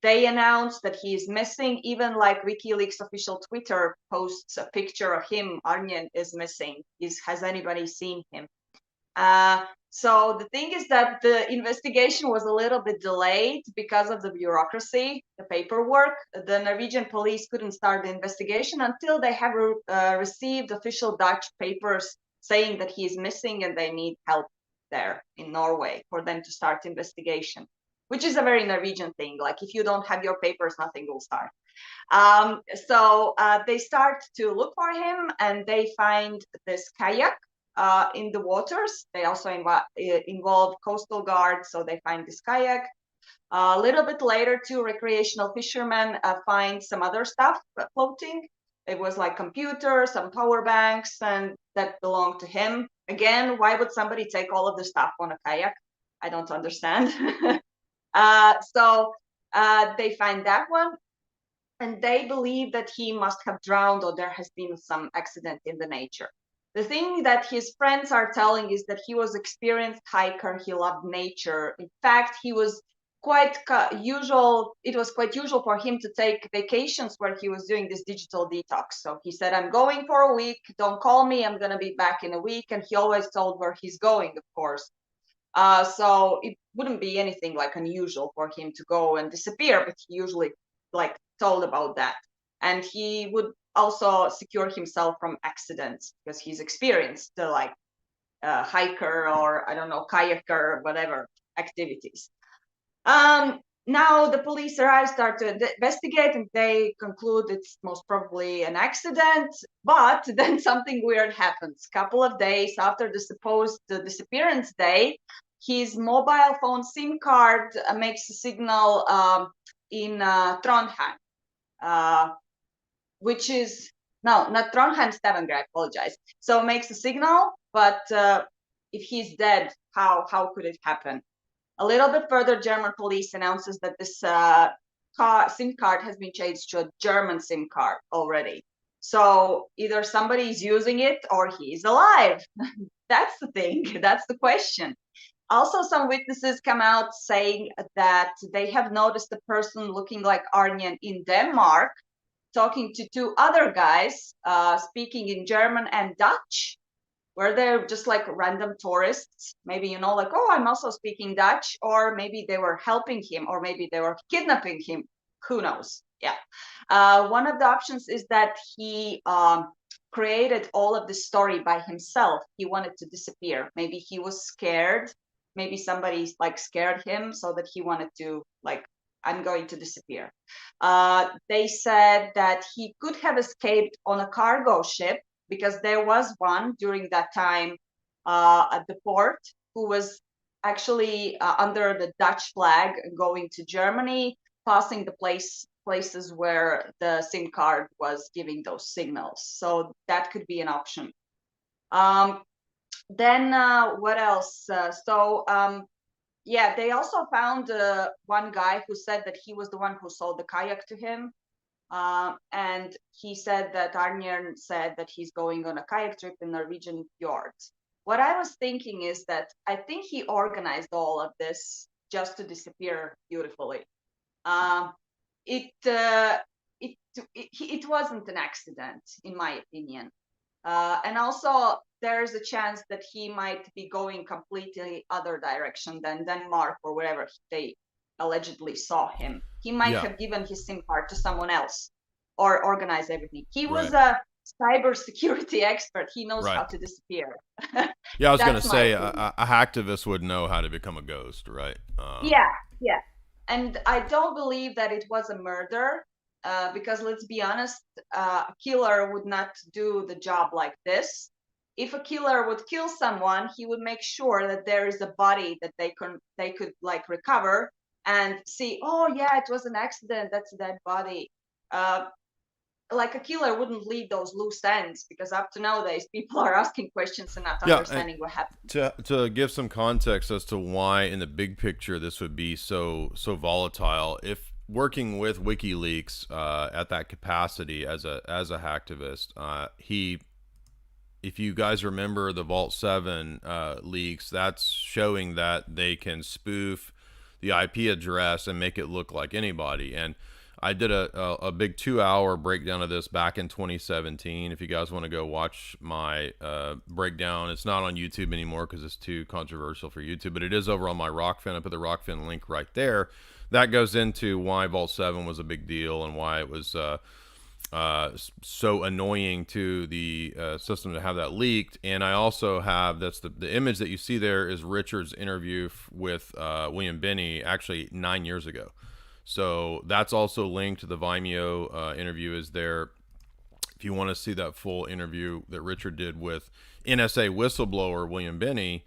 They announced that he is missing. Even like Wikileaks official Twitter posts a picture of him. Arnjen is missing. Has anybody seen him? So the thing is that the investigation was a little bit delayed because of the bureaucracy, the paperwork. The Norwegian police couldn't start the investigation until they have received official Dutch papers saying that he is missing and they need help there in Norway for them to start investigation, which is a very Norwegian thing. Like if you don't have your papers, nothing will start. So they start to look for him and they find this kayak in the waters. They also involve coastal guard, so they find this kayak. A little bit later, two recreational fishermen find some other stuff floating. It was like computers, some power banks, and that belonged to him. Again, why would somebody take all of the stuff on a kayak? I don't understand. So they find that one, and they believe that he must have drowned or there has been some accident in the nature. The thing that his friends are telling is that he was an experienced hiker. He loved nature. In fact, he was quite usual. It was quite usual for him to take vacations where he was doing this digital detox. So he said, I'm going for a week. Don't call me. I'm going to be back in a week. And he always told where he's going, of course. So it wouldn't be anything like unusual for him to go and disappear, but he usually like told about that. And he would also secure himself from accidents because he's experienced like hiker or I don't know, kayaker, whatever activities. Now the police arrive, start to investigate, and they conclude it's most probably an accident. But then something weird happens. Couple of days after the supposed disappearance day, his mobile phone SIM card makes a signal in Trondheim. Which is, no, not Trondheim, Stavanger, I apologize. So makes a signal, but if he's dead, how could it happen? A little bit further, German police announces that this SIM card has been changed to a German SIM card already. So either somebody's using it or he's alive. That's the thing, that's the question. Also, some witnesses come out saying that they have noticed a person looking like Arnjen in Denmark, talking to two other guys, speaking in German and Dutch, where they're just like random tourists. Maybe, like, oh, I'm also speaking Dutch, or maybe they were helping him, or maybe they were kidnapping him. Who knows? Yeah. One of the options is that he created all of this story by himself. He wanted to disappear. Maybe he was scared. Maybe somebody like scared him so that he wanted to like, I'm going to disappear. They said that he could have escaped on a cargo ship because there was one during that time at the port who was actually under the Dutch flag going to Germany, passing the places where the SIM card was giving those signals. So that could be an option. Then what else? Yeah, they also found one guy who said that he was the one who sold the kayak to him. And he said that Arnjen said that he's going on a kayak trip in Norwegian fjords. What I was thinking is that I think he organized all of this just to disappear beautifully. It wasn't an accident, in my opinion. And also, there's a chance that he might be going completely other direction than Denmark or wherever they allegedly saw him. He might have given his SIM card to someone else or organized everything. He was a cybersecurity expert. He knows how to disappear. Yeah, I was going to say a hacktivist would know how to become a ghost, right? Yeah. And I don't believe that it was a murder. Because let's be honest, a killer would not do the job like this. If a killer would kill someone, he would make sure that there is a body that they could like recover and see, oh yeah, it was an accident, that's a dead body. Like a killer wouldn't leave those loose ends, because up to nowadays people are asking questions and not understanding what happened. To give some context as to why in the big picture this would be so volatile, if working with WikiLeaks at that capacity as a hacktivist, if you guys remember the Vault 7 leaks, that's showing that they can spoof the IP address and make it look like anybody. And I did a big 2-hour breakdown of this back in 2017. If you guys want to go watch my breakdown, it's not on YouTube anymore because it's too controversial for YouTube, but it is over on my Rockfin. I put the Rockfin link right there. That goes into why Vault 7 was a big deal and why it was so annoying to the system to have that leaked. And I also have, that's the image that you see there is Richard's interview with William Binney actually 9 years ago. So that's also linked to the Vimeo interview is there. If you want to see that full interview that Richard did with NSA whistleblower William Binney.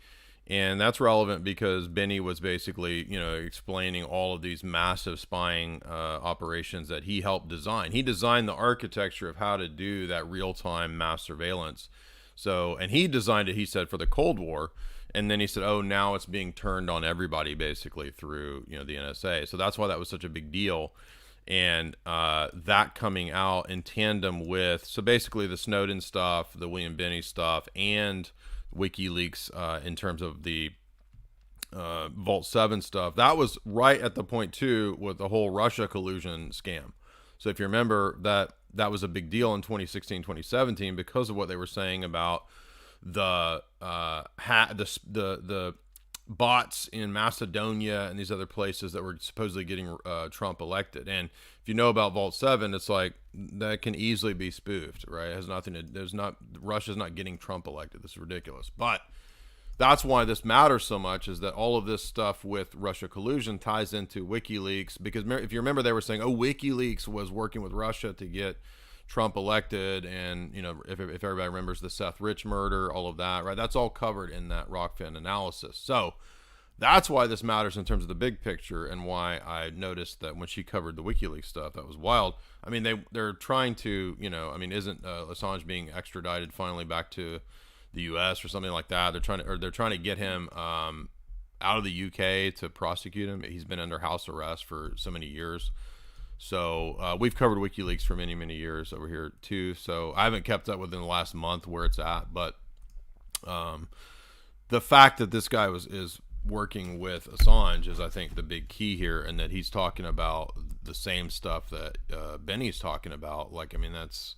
And that's relevant because Binney was basically, explaining all of these massive spying operations that he helped design. He designed the architecture of how to do that real-time mass surveillance. So, and he designed it, he said, for the Cold War. And then he said, oh, now it's being turned on everybody basically through, the NSA. So that's why that was such a big deal. And that coming out in tandem with, so basically the Snowden stuff, the William Binney stuff, and WikiLeaks in terms of the Vault 7 stuff, that was right at the point too with the whole Russia collusion scam. So if you remember that was a big deal in 2016, 2017 because of what they were saying about the bots in Macedonia and these other places that were supposedly getting Trump elected. And if you know about Vault 7, it's like that can easily be spoofed, right? It has nothing to, Russia's not getting Trump elected. This is ridiculous. But that's why this matters so much, is that all of this stuff with Russia collusion ties into WikiLeaks, because if you remember, they were saying, oh, WikiLeaks was working with Russia to get Trump elected. And, if everybody remembers the Seth Rich murder, all of that, right? That's all covered in that Rockfin analysis. So that's why this matters in terms of the big picture, and why I noticed that when she covered the WikiLeaks stuff, that was wild. I mean, they're trying to, isn't Assange being extradited finally back to the U.S. or something like that? They're trying to get him out of the U.K. to prosecute him. He's been under house arrest for so many years. So we've covered WikiLeaks for many, many years over here too. So I haven't kept up within the last month where it's at, but the fact that this guy is working with Assange is, I think, the big key here, and that he's talking about the same stuff that Benny's talking about. Like, I mean, it's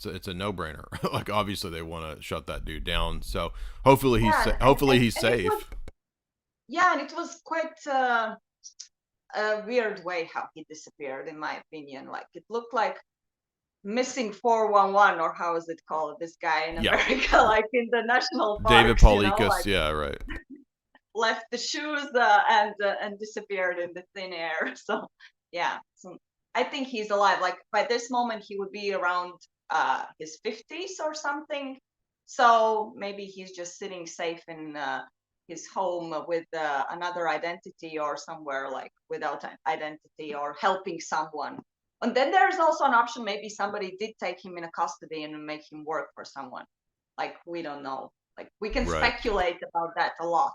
a no-brainer. Like, obviously they want to shut that dude down. So hopefully he's safe. And it was quite a weird way how he disappeared, in my opinion. Like, it looked like missing 411, or how is it called? This guy in America, like in the national parks, David Paulikas, yeah, right. Left the shoes and disappeared in the thin air. So I think he's alive. Like, by this moment he would be around his 50s or something. So maybe he's just sitting safe in his home with another identity, or somewhere like without an identity, or helping someone. And then there's also an option, maybe somebody did take him in custody and make him work for someone. Like, we don't know. Like, we can speculate about that a lot.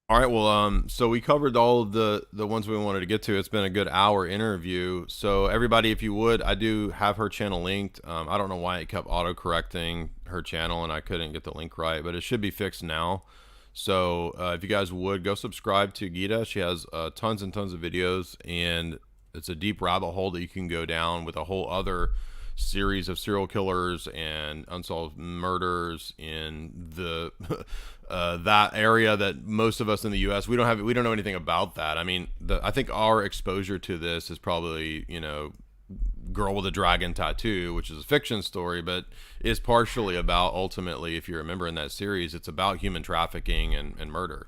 All right, well, so we covered all of the ones we wanted to get to. It's been a good hour interview. So everybody, if you would, I do have her channel linked. I don't know why it kept auto-correcting her channel and I couldn't get the link right, but it should be fixed now. So if you guys would, go subscribe to Gita. She has tons and tons of videos, and it's a deep rabbit hole that you can go down with a whole other series of serial killers and unsolved murders in the that area that most of us in the US, we don't know anything about that. I mean, I think our exposure to this is probably, Girl with a Dragon Tattoo, which is a fiction story, but is partially about, ultimately, if you remember in that series, it's about human trafficking and murder.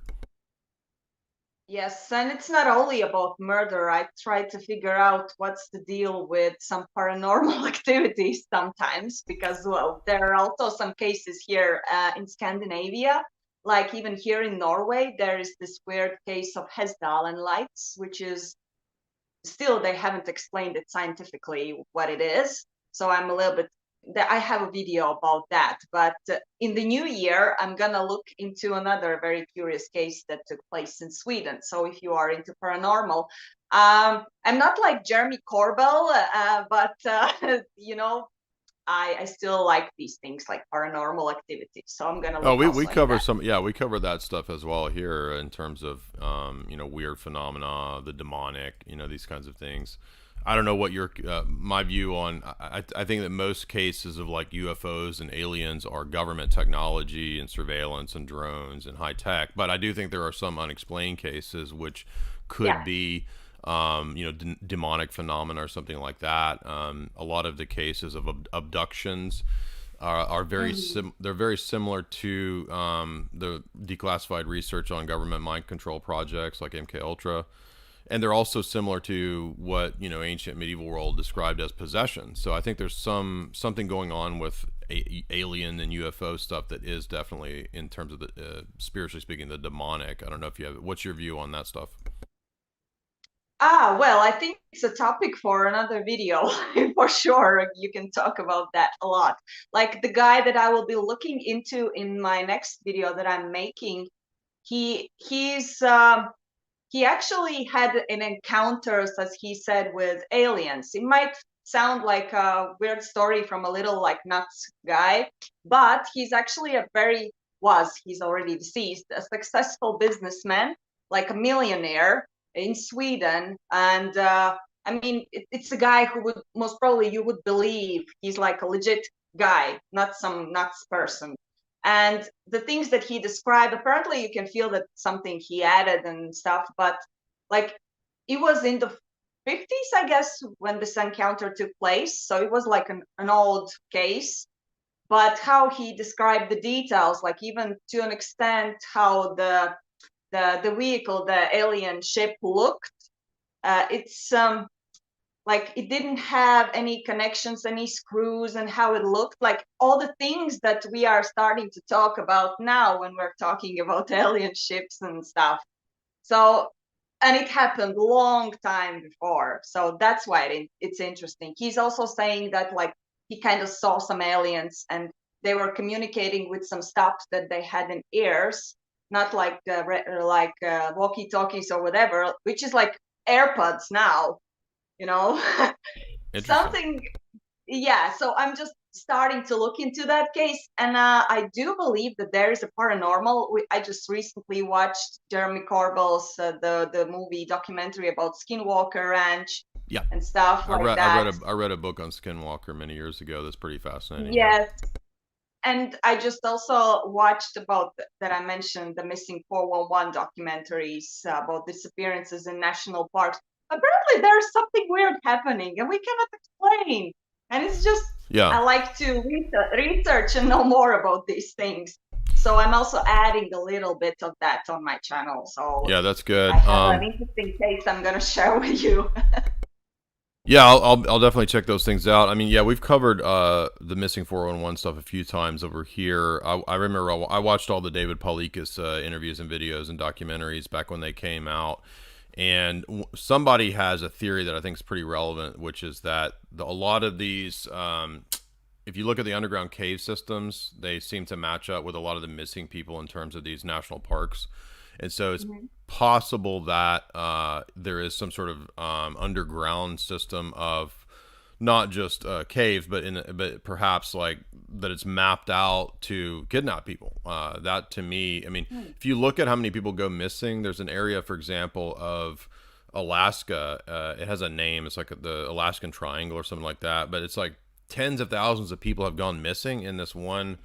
Yes, and it's not only about murder. I try to figure out what's the deal with some paranormal activities sometimes, because, well, there are also some cases here in Scandinavia. Like, even here in Norway, there is this weird case of Isdal and lights, which is still, they haven't explained it scientifically what it is. So I'm a little bit, I have a video about that. But in the new year, I'm going to look into another very curious case that took place in Sweden. So if you are into paranormal, I'm not like Jeremy Corbell, but, I still like these things like paranormal activities. So I'm gonna Oh, look we also into cover that. some, yeah, we cover that stuff as well here in terms of, weird phenomena, the demonic, these kinds of things. I don't know what your, my view on, I think that most cases of like UFOs and aliens are government technology and surveillance and drones and high tech. But I do think there are some unexplained cases which could Yeah. be, demonic phenomena or something like that. A lot of the cases of abductions are very Mhm. they're very similar to the declassified research on government mind control projects like MK Ultra, and they're also similar to what ancient medieval world described as possession. So I think there's something going on with alien and UFO stuff that is definitely, in terms of the spiritually speaking, the demonic. I don't know if you have, what's your view on that stuff? Well, I think it's a topic for another video for sure. You can talk about that a lot. Like the guy that I will be looking into in my next video that I'm making, he actually had an encounters, as he said, with aliens. It might sound like a weird story from a little like nuts guy, but he's actually he's already deceased, a successful businessman, like a millionaire in Sweden. And I mean, it's a guy who would most probably you would believe he's like a legit guy, not some nuts person. And the things that he described, apparently you can feel that something he added and stuff, but like it was in the 50s, I guess, when this encounter took place. So it was like an old case. But how he described the details, like even to an extent how the vehicle, the alien ship looked, it's like it didn't have any connections, any screws, and how it looked, like all the things that we are starting to talk about now when we're talking about alien ships and stuff. So, and it happened long time before, so that's why it's interesting. He's also saying that like he kind of saw some aliens and they were communicating with some stuff that they had in ears, not like walkie talkies or whatever, which is like AirPods now, you know. Interesting. Something. Yeah, so I'm just starting to look into that case, and I do believe that there is a paranormal. I just recently watched Jeremy Corbell's the movie documentary about Skinwalker Ranch Yeah, and stuff I like read I read that. a I read a book on Skinwalker many years ago. That's pretty fascinating. Yeah. Yes, and I just also watched about that I mentioned the missing 411 documentaries about disappearances in national parks. Apparently, there's something weird happening, and we cannot explain. And it's just Yeah. I like to research and know more about these things. So I'm also adding a little bit of that on my channel. So Yeah, that's I good. have an interesting case I'm gonna share with you. Yeah, I'll definitely check those things out. I mean, yeah, we've covered the missing 411 stuff a few times over here. I remember I watched all the David Paulikas interviews and videos and documentaries back when they came out. And somebody has a theory that I think is pretty relevant, which is that a lot of these, if you look at the underground cave systems, they seem to match up with a lot of the missing people in terms of these national parks. And so it's Mhm. possible that there is some sort of underground system of not just caves, but perhaps like that it's mapped out to kidnap people. That to me, I mean, Hmm. if you look at how many people go missing, there's an area, for example, of Alaska. It has a name. It's like the Alaskan Triangle or something like that. But it's like tens of thousands of people have gone missing in this one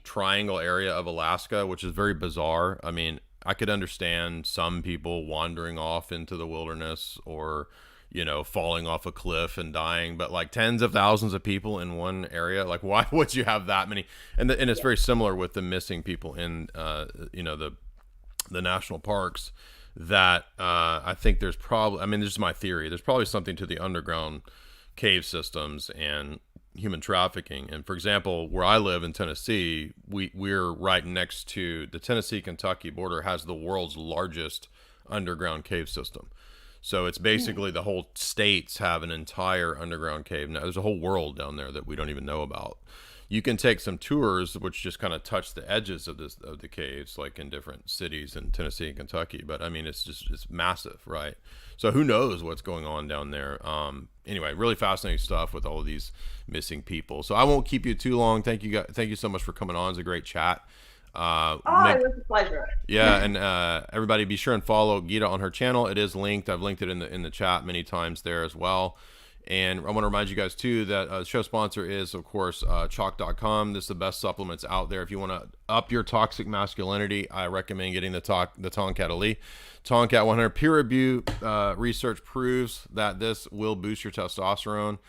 triangle area of Alaska, which is very bizarre. I mean, I could understand some people wandering off into the wilderness or, falling off a cliff and dying, but like tens of thousands of people in one area, like why would you have that many? And it's very similar with the missing people in, the national parks. That I think there's probably, I mean, this is my theory. There's probably something to the underground cave systems and human trafficking. And for example, where I live in Tennessee, we're right next to the Tennessee-Kentucky border, has the world's largest underground cave system. So it's basically the whole states have an entire underground cave. Now there's a whole world down there that we don't even know about. You can take some tours which just kind of touch the edges of the caves, like in different cities in Tennessee and Kentucky. But I mean, it's massive, right? So who knows what's going on down there? Anyway, really fascinating stuff with all of these missing people. So I won't keep you too long. Thank you so much for coming on. It's a great chat. It was a pleasure. Yeah, and everybody be sure and follow Gita on her channel. It is linked. I've linked it in the chat many times there as well. And I want to remind you guys too that the show sponsor is, of course, chalk.com. This is the best supplements out there. If you want to up your toxic masculinity, I recommend getting the Tongkat Elite. Tongkat 100 peer review research proves that this will boost your testosterone.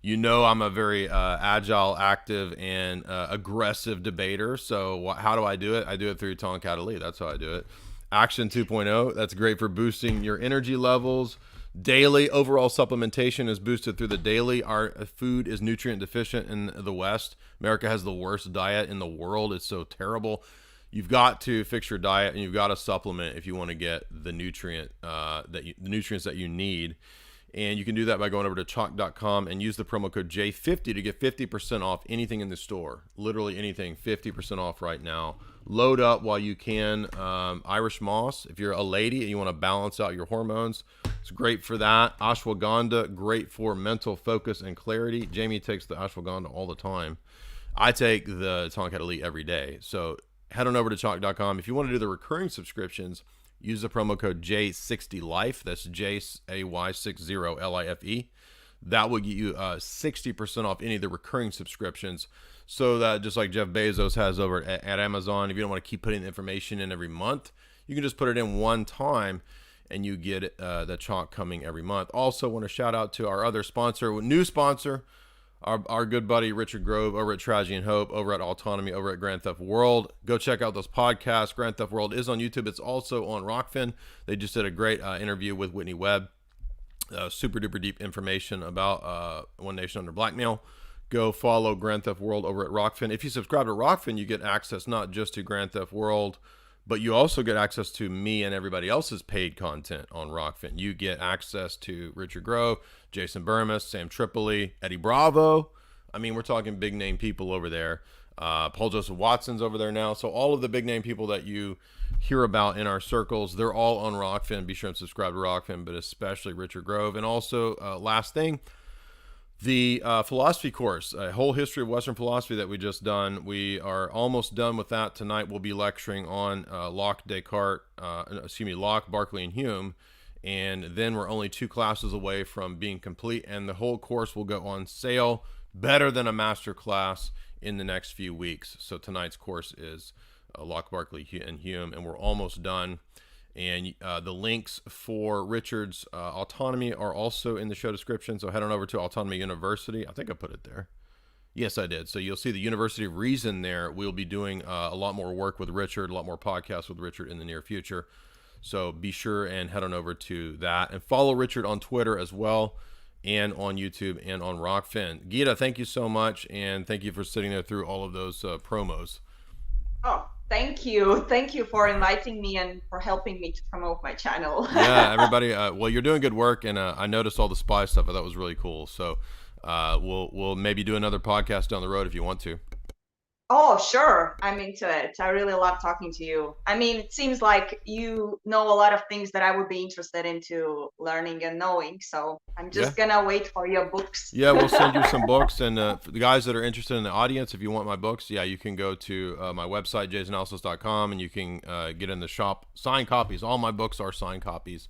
You know, I'm a very agile, active, and aggressive debater. So how do I do it? I do it through Tongkat Elite. That's how I do it. Action 2.0. That's great for boosting your energy levels. Daily overall supplementation is boosted through the daily. Our food is nutrient deficient in the West. America has the worst diet in the world. It's so terrible. You've got to fix your diet, and you've got to supplement if you want to get the nutrients that you need. And you can do that by going over to chalk.com and use the promo code J50 to get 50% off anything in the store. Literally anything, 50% off right now. Load up while you can. Irish moss, if you're a lady and you want to balance out your hormones, it's great for that. Ashwagandha, great for mental focus and clarity. Jamie takes the ashwagandha all the time. I take the Tongkat Elite every day. So head on over to chalk.com. If you want to do the recurring subscriptions, use the promo code J60Life. That's JAY60LIFE. That will get you 60% off any of the recurring subscriptions. So that just like Jeff Bezos has over at Amazon, if you don't want to keep putting the information in every month, you can just put it in one time and you get the chalk coming every month. Also want to shout out to our other sponsor, new sponsor, our good buddy Richard Grove over at Tragedy and Hope, over at Autonomy, over at Grand Theft World. Go check out those podcasts. Grand Theft World is on YouTube. It's also on Rockfin. They just did a great interview with Whitney Webb. Super duper deep information about One Nation Under Blackmail. Go follow Grand Theft World over at Rockfin. If you subscribe to Rockfin, you get access not just to Grand Theft World, but you also get access to me and everybody else's paid content on Rockfin. You get access to Richard Grove, Jason Burmis, Sam Tripoli, Eddie Bravo. I mean, we're talking big name people over there. Paul Joseph Watson's over there now. So all of the big name people that you hear about in our circles, they're all on Rockfin. Be sure and subscribe to Rockfin, but especially Richard Grove. And also, last thing, the philosophy course, a whole history of Western philosophy that we just done. We are almost done with that. Tonight we'll be lecturing on Locke, Berkeley, and Hume. And then we're only 2 classes away from being complete. And the whole course will go on sale, better than a master class, in the next few weeks. So tonight's course is Locke, Berkeley, and Hume, and we're almost done. And the links for Richard's Autonomy are also in the show description. So head on over to Autonomy University. I think I put it there. Yes, I did. So you'll see the University of Reason there. We'll be doing a lot more work with Richard, a lot more podcasts with Richard in the near future. So be sure and head on over to that. And follow Richard on Twitter as well, and on YouTube and on Rockfin. Gita, thank you so much. And thank you for sitting there through all of those promos. Oh, thank you. Thank you for inviting me and for helping me to promote my channel. Yeah, everybody. Well, you're doing good work, and I noticed all the spy stuff. I thought was really cool. So we'll maybe do another podcast down the road if you want to. Oh, sure. I'm into it. I really love talking to you. I mean, it seems like you know a lot of things that I would be interested into learning and knowing. So I'm just gonna wait for your books. Yeah, we'll send you some books. And for the guys that are interested in the audience, if you want my books, yeah, you can go to my website, jaysanalysis.com, and you can get in the shop, signed copies. All my books are signed copies.